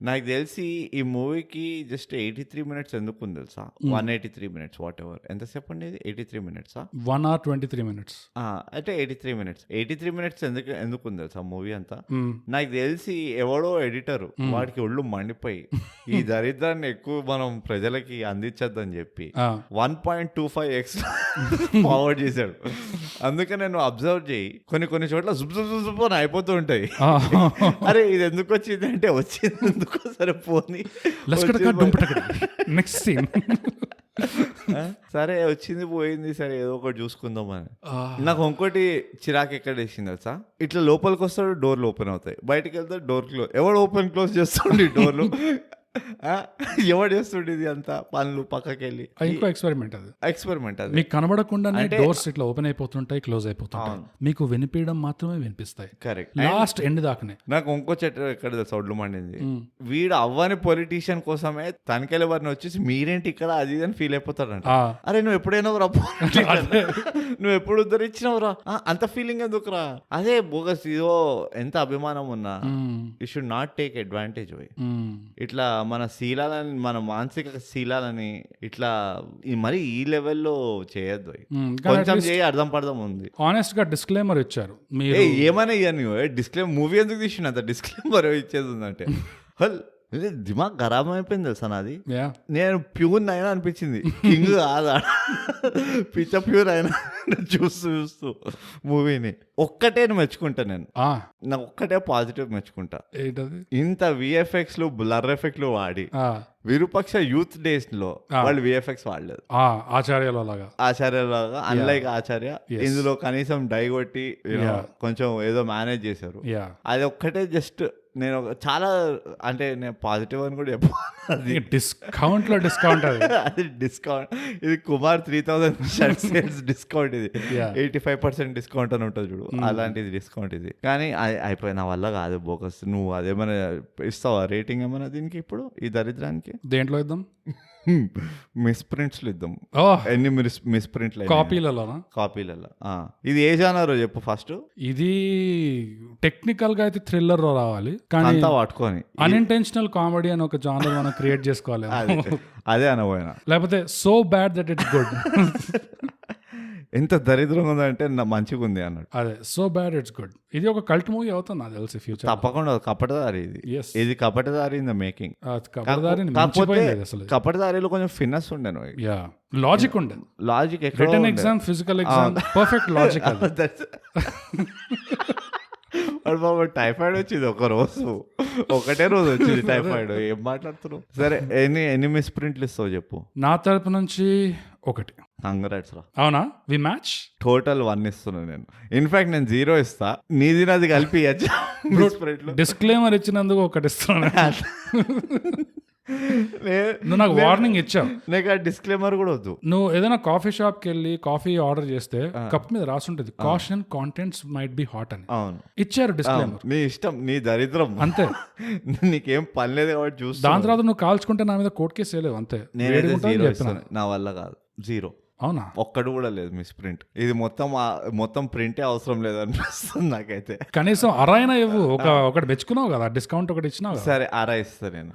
నాకు తెలిసి ఈ మూవీకి జస్ట్ 83 minutes ఎందుకు ఉంది తెలుసా? 183 minutes వాట్ ఎవర్. ఎంతసేపు ఉండేది? 83 minutes 1 hour 23 minutes అయితే 83 minutes ఎందుకు ఉంది తెలుసా మూవీ అంతా? నాకు తెలిసి ఎవడో ఎడిటర్ వాడికి ఒళ్ళు మండిపోయి ఈ దరిద్రాన్ని ఎక్కువ మనం ప్రజలకి అందించద్దని చెప్పి 1.25x ఫార్వర్డ్ చేశాడు. అందుకే నేను అబ్జర్వ్ చేయి, కొన్ని చోట్ల అని అయిపోతూ ఉంటాయి. అరే ఇది ఎందుకు వచ్చింది అంటే వచ్చింది ఎందుకో, సరే పోనీ నెక్స్ట్ సీన్ సరే వచ్చింది పోయింది, సరే ఏదో ఒకటి చూసుకుందాం అని. నాకు ఇంకోటి చిరాకు ఎక్కడ వేసింది తెలుసా? ఇట్లా లోపలికి వస్తాడు, డోర్లు ఓపెన్ అవుతాయి, బయటకు వెళ్తాడు, డోర్ క్లోజ్. ఎవడు ఓపెన్ క్లోజ్ చేస్తాడు డోర్లు? ఎవడు చేస్తుండే ఇది అంతా పనులు? పక్కకి వెళ్ళి ఇంకో ఎక్స్పెరిమెంట్ అది మీకు కనబడకుండానే డోర్స్ ఇట్లా ఓపెన్ అయిపోతుంటాయి, క్లోజ్ అయిపోతుంటాయి, మీకు వినిపించడం మాత్రమే వినిపిస్తాయి. కరెక్ట్, లాస్ట్ ఎండ్ దాకానే. నాకు ఇంకో చెట్టు ఎక్కడ సౌడ్లు మండింది, వీడు అవ్వని పొలిటీషియన్ కోసమే తనకెళ్ళి వారిని వచ్చేసి మీరేంటి ఇక్కడ అది అని ఫీల్ అయిపోతాడంట. అరే నువ్వు ఎప్పుడైనా నువ్వు ఎప్పుడు ఉద్ధరించినవురా అంత ఫీలింగ్ ఎందుకురా? అదే బోగస్. ఇదో ఎంత అభిమానం ఉన్నా you should not take advantage. ఇట్లా మన శీలాలని, మన మానసిక శీలాలని ఇట్లా మరి ఈ లెవెల్లో చేయొద్దు. కొంచెం చేయి, అర్థం పడదాం ఉంది. ఆనెస్ట్ గా డిస్క్లైమర్ ఇచ్చారు. ఏమైనా ఇయ్యను డిస్క్లైమర్. మూవీ ఎందుకు తీసిన అంత డిస్క్లైమర్ ఇచ్చేది ఉందంటే దిమాగ్ ఖరాబ్ అయిపోయింది తెలుసా నాది. యా నేను ప్యూర్ అయినా అనిపించింది, కింగ్ కాదా పిచ్చ ప్యూర్ అయినా చూస్తూ మూవీని. ఒక్కటే మెచ్చుకుంటా నేను, నాకు ఒక్కటే పాజిటివ్ మెచ్చుకుంటా. ఏంటది? ఇంత విఎఫ్ఎక్స్ లు బ్లర్ ఎఫెక్ట్లు వాడి విరూపాక్ష యూత్ డేస్ లో వాళ్ళు విఎఫ్ఎక్స్ వాడలేదు. ఆచార్యలాగా అన్లైక్ ఆచార్య ఇందులో కనీసం డై కొట్టి కొంచెం ఏదో మేనేజ్ చేశారు. అది ఒక్కటే జస్ట్ నేను చాలా అంటే నేను పాజిటివ్ అని కూడా చెప్పాలి. డిస్కౌంట్ లో డిస్కౌంట్ అది డిస్కౌంట్. ఇది కుమార్ 3000 షర్ట్ సేల్స్ డిస్కౌంట్, ఇది 85% డిస్కౌంట్ అని ఉంటుంది చూడు, అలాంటిది డిస్కౌంట్ ఇది. కానీ అయిపోయిన వల్ల కాదు బోకస్. నువ్వు అదేమైనా ఇస్తావా రేటింగ్ ఏమైనా దీనికి ఇప్పుడు ఈ దరిద్రానికి? దేంట్లో ఇద్దాం? మిస్ప్రింట్స్లు ఇద్దాం. ఎన్ని మిస్ప్రింట్లు? కాపీలలో. ఇది ఏ జానర్ చెప్పు ఫస్ట్. ఇది టెక్నికల్ గా అయితే థ్రిల్లర్ లో రావాలి, కానీ పట్టుకొని అన్ఇంటెన్షనల్ కామెడీ అని ఒక జానర్ మనం క్రియేట్ చేసుకోవాలి. అదే అనబోయినా, లేకపోతే so bad that it's good. ఎంత దరిద్రంగా ఉందంటే మంచిగా ఉంది అన్నట్టు. అదే సో బ్యాడ్ ఇట్స్ గుడ్. ఇది ఒక కల్ట్ మూవీ అవుతుంది నాకు తెలిసి ఫ్యూచర్. తప్పకుండా కపటదారి ఇది కపటదారి ఇన్ ద మేకింగ్. కపటదారిలో కొంచెం ఫిన్నెస్ ఉండేను, లాజిక్ ఉండేది. Logic written exam, physical exam, perfect logic. బాబు టైఫాయిడ్ వచ్చింది ఒకటే రోజు వచ్చింది టైఫాయిడ్. ఏం మాట్లాడుతున్నావు? సరే ఎన్ని మిస్ప్రింట్లు ఇస్తావు చెప్పు. నా తరపు నుంచి 1. కంగ్రాట్స్ రా. అవునా? వి మ్యాచ్. టోటల్ 1 ఇస్తున్నా నేను. ఇన్ఫాక్ట్ నేను 0 ఇస్తా, నీది నాది కలిపి డిస్క్లైమర్ ఇచ్చినందుకు 1 ఇస్తున్నా. నువ్వు నాకు వార్నింగ్ ఇచ్చావు. నీకు ఆ డిస్క్లైమర్ కూడా వద్దు. నువ్వు ఏదైనా కాఫీ షాప్ కి వెళ్ళి కాఫీ ఆర్డర్ చేస్తే కప్ మీద రాసుంటది caution contents might be hot అని. అవును, ఇచ్చారు డిస్క్లైమర్. నీ ఇష్టం, నీ దరిద్రం అంతే. నీకేం పని లేదు కాబట్టి చూస్తా. దాని తర్వాత నువ్వు కాల్చుకుంటే నా మీద కోర్టు కేసు వేయలేవు అంతే. నా వల్ల కాదు. 0. అవునా? ఒక్కడు కూడా లేదు మిస్ ప్రింట్. ఇది మొత్తం ప్రింటే అవసరం లేదు అనిపిస్తుంది నాకైతే. కనీసం అరైనా ఇవ్వు. ఒకటి తెచ్చుకున్నావు కదా, డిస్కౌంట్ ఒకటి ఇచ్చినావు. సరే అరా ఇస్తా నేను.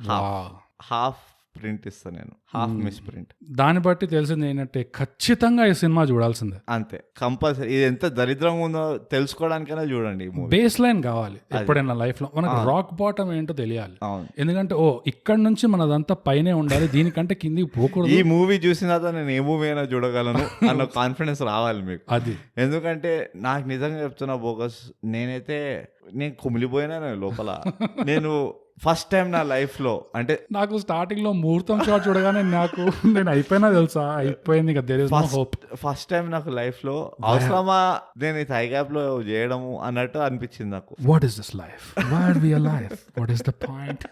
హాఫ్ ప్రింట్ ఇస్తా నేను, హాఫ్ మిస్ ప్రింట్. దాన్ని బట్టి తెలిసింది ఏంటంటే ఖచ్చితంగా ఈ సినిమా చూడాల్సిందే. అంతే, కంపల్సరీ. ఇది ఎంత దరిద్రంగా ఉందో తెలుసుకోవడానికైనా చూడండి. బేస్ లైన్ కావాలి ఎప్పుడైనా లైఫ్ లో. మనకు రాక్ బాటమ్ ఏంటో తెలియాలి. ఎందుకంటే ఇక్కడ నుంచి మనదంతా పైనే ఉండాలి, దీనికంటే కిందికి పోకూడదు. ఈ మూవీ చూసిన తర్వాత నేను ఏ మూవీ అయినా చూడగలను అన్న కాన్ఫిడెన్స్ రావాలి మీకు. అది ఎందుకంటే నాకు నిజంగా చెప్తున్నా బోగస్, నేను కుమిలిపోయినా లోపల. నేను ఫస్ట్ టైం నా లైఫ్ లో, అంటే నాకు స్టార్టింగ్ లో ముహూర్తం షాట్ చూడగానే నేను అయిపోయినా తెలుసా, అయిపోయింది. ఫస్ట్ టైం నాకు లైఫ్ లో అవసరమా నేను ఈ థై గ్యాప్ లో చేయడము అన్నట్టు అనిపించింది నాకు. What is this life, why are we alive, what is the point.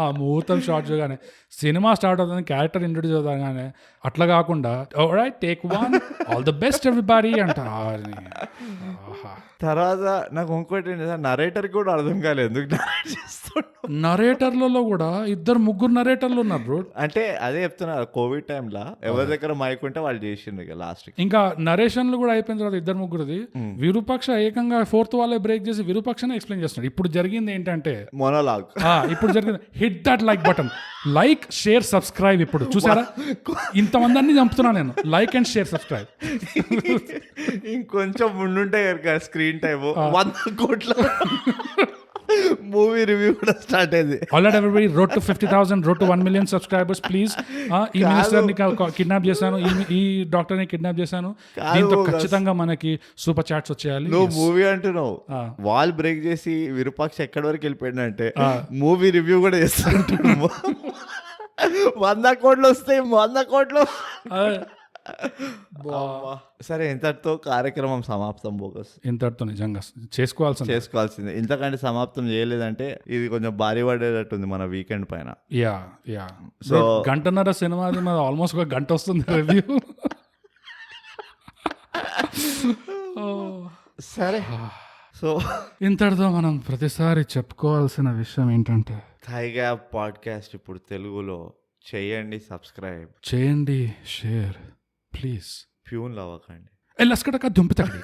ఆ ముహూర్తం షాట్ చూడగానే సినిమా స్టార్ట్ అవుతుంది, క్యారెక్టర్ ఇంట్రొడ్యూస్ అవుతాగానే అట్లా కాకుండా take 1 all the best everybody అంట. తర్వాత నాకు ఇంకోటి నరేటర్ కూడా అర్థం కాలేదు ఎందుకు నరేటర్లలో కూడా 2-3 నరేటర్లు ఉన్నారు బ్రో. అంటే అదే చెప్తున్నారు, కోవిడ్ టైంలో ఎవరి దగ్గర మైక్ ఉంటే వాళ్ళు చేసిండ్రు లాస్ట్. ఇంకా నరేషన్లు కూడా అయిపోయిన తర్వాత 2-3 విరూపాక్ష ఏకంగా 4th వాళ్ళే బ్రేక్ చేసి విరూపాక్షనే ఎక్స్ప్లెయిన్ చేస్తున్నాడు. ఇప్పుడు జరిగింది ఏంటంటే మోనోలాగ్. ఇప్పుడు జరిగింది hit that like button, like share subscribe. ఇప్పుడు చూసారా, ఇంతమంది అన్ని చంపుతున్నా నేను. Like and share subscribe. ఇంకొంచెం ముందుంటే స్క్రీన్ టైం 100 కోట్ల మూవీ రివ్యూ కూడా స్టార్ట్ అయింది. Already everybody road to 50,000, road to 1 million subscribers please. ఈ మినిస్టర్ ని కిడ్నాప్ చేశాను, ఈ డాక్టర్ ని కిడ్నాప్ చేశాను, దీంతో ఖచ్చితంగా మనకి సూపర్ చాట్స్ వచ్చేయాలి. నువ్వు మూవీ అంటున్నావు, వాల్ బ్రేక్ చేసి విరూపాక్ష ఎక్కడి వరకు వెళ్ళిపోయిందంటే మూవీ రివ్యూ కూడా చేస్తాను. 100 కోట్లు వస్తాయి, 100 కోట్లు. సరే, ఇంతటితో కార్యక్రమం సమాప్తం బోగస్. ఇంతటితో నిజంగా చేసుకోవాల్సిందే. ఇంతకంటే సమాప్తం చేయలేదంటే ఇది కొంచెం భారీ పడేటట్టుంది మన వీకెండ్ పైన. సో 1.5 సినిమాది మన ఆల్మోస్ట్ 1 గంట వస్తుంది రివ్యూ. సరే, సో ఇంతటితో మనం ప్రతిసారి చెప్పుకోవాల్సిన విషయం ఏంటంటే థై గ్యాప్ పాడ్కాస్ట్ ఇప్పుడు తెలుగులో చేయండి, సబ్స్క్రైబ్ చేయండి, షేర్ ప్లీజ్. ప్యూన్ లవ్వకండి, లస్కటక దుంపుతాడు.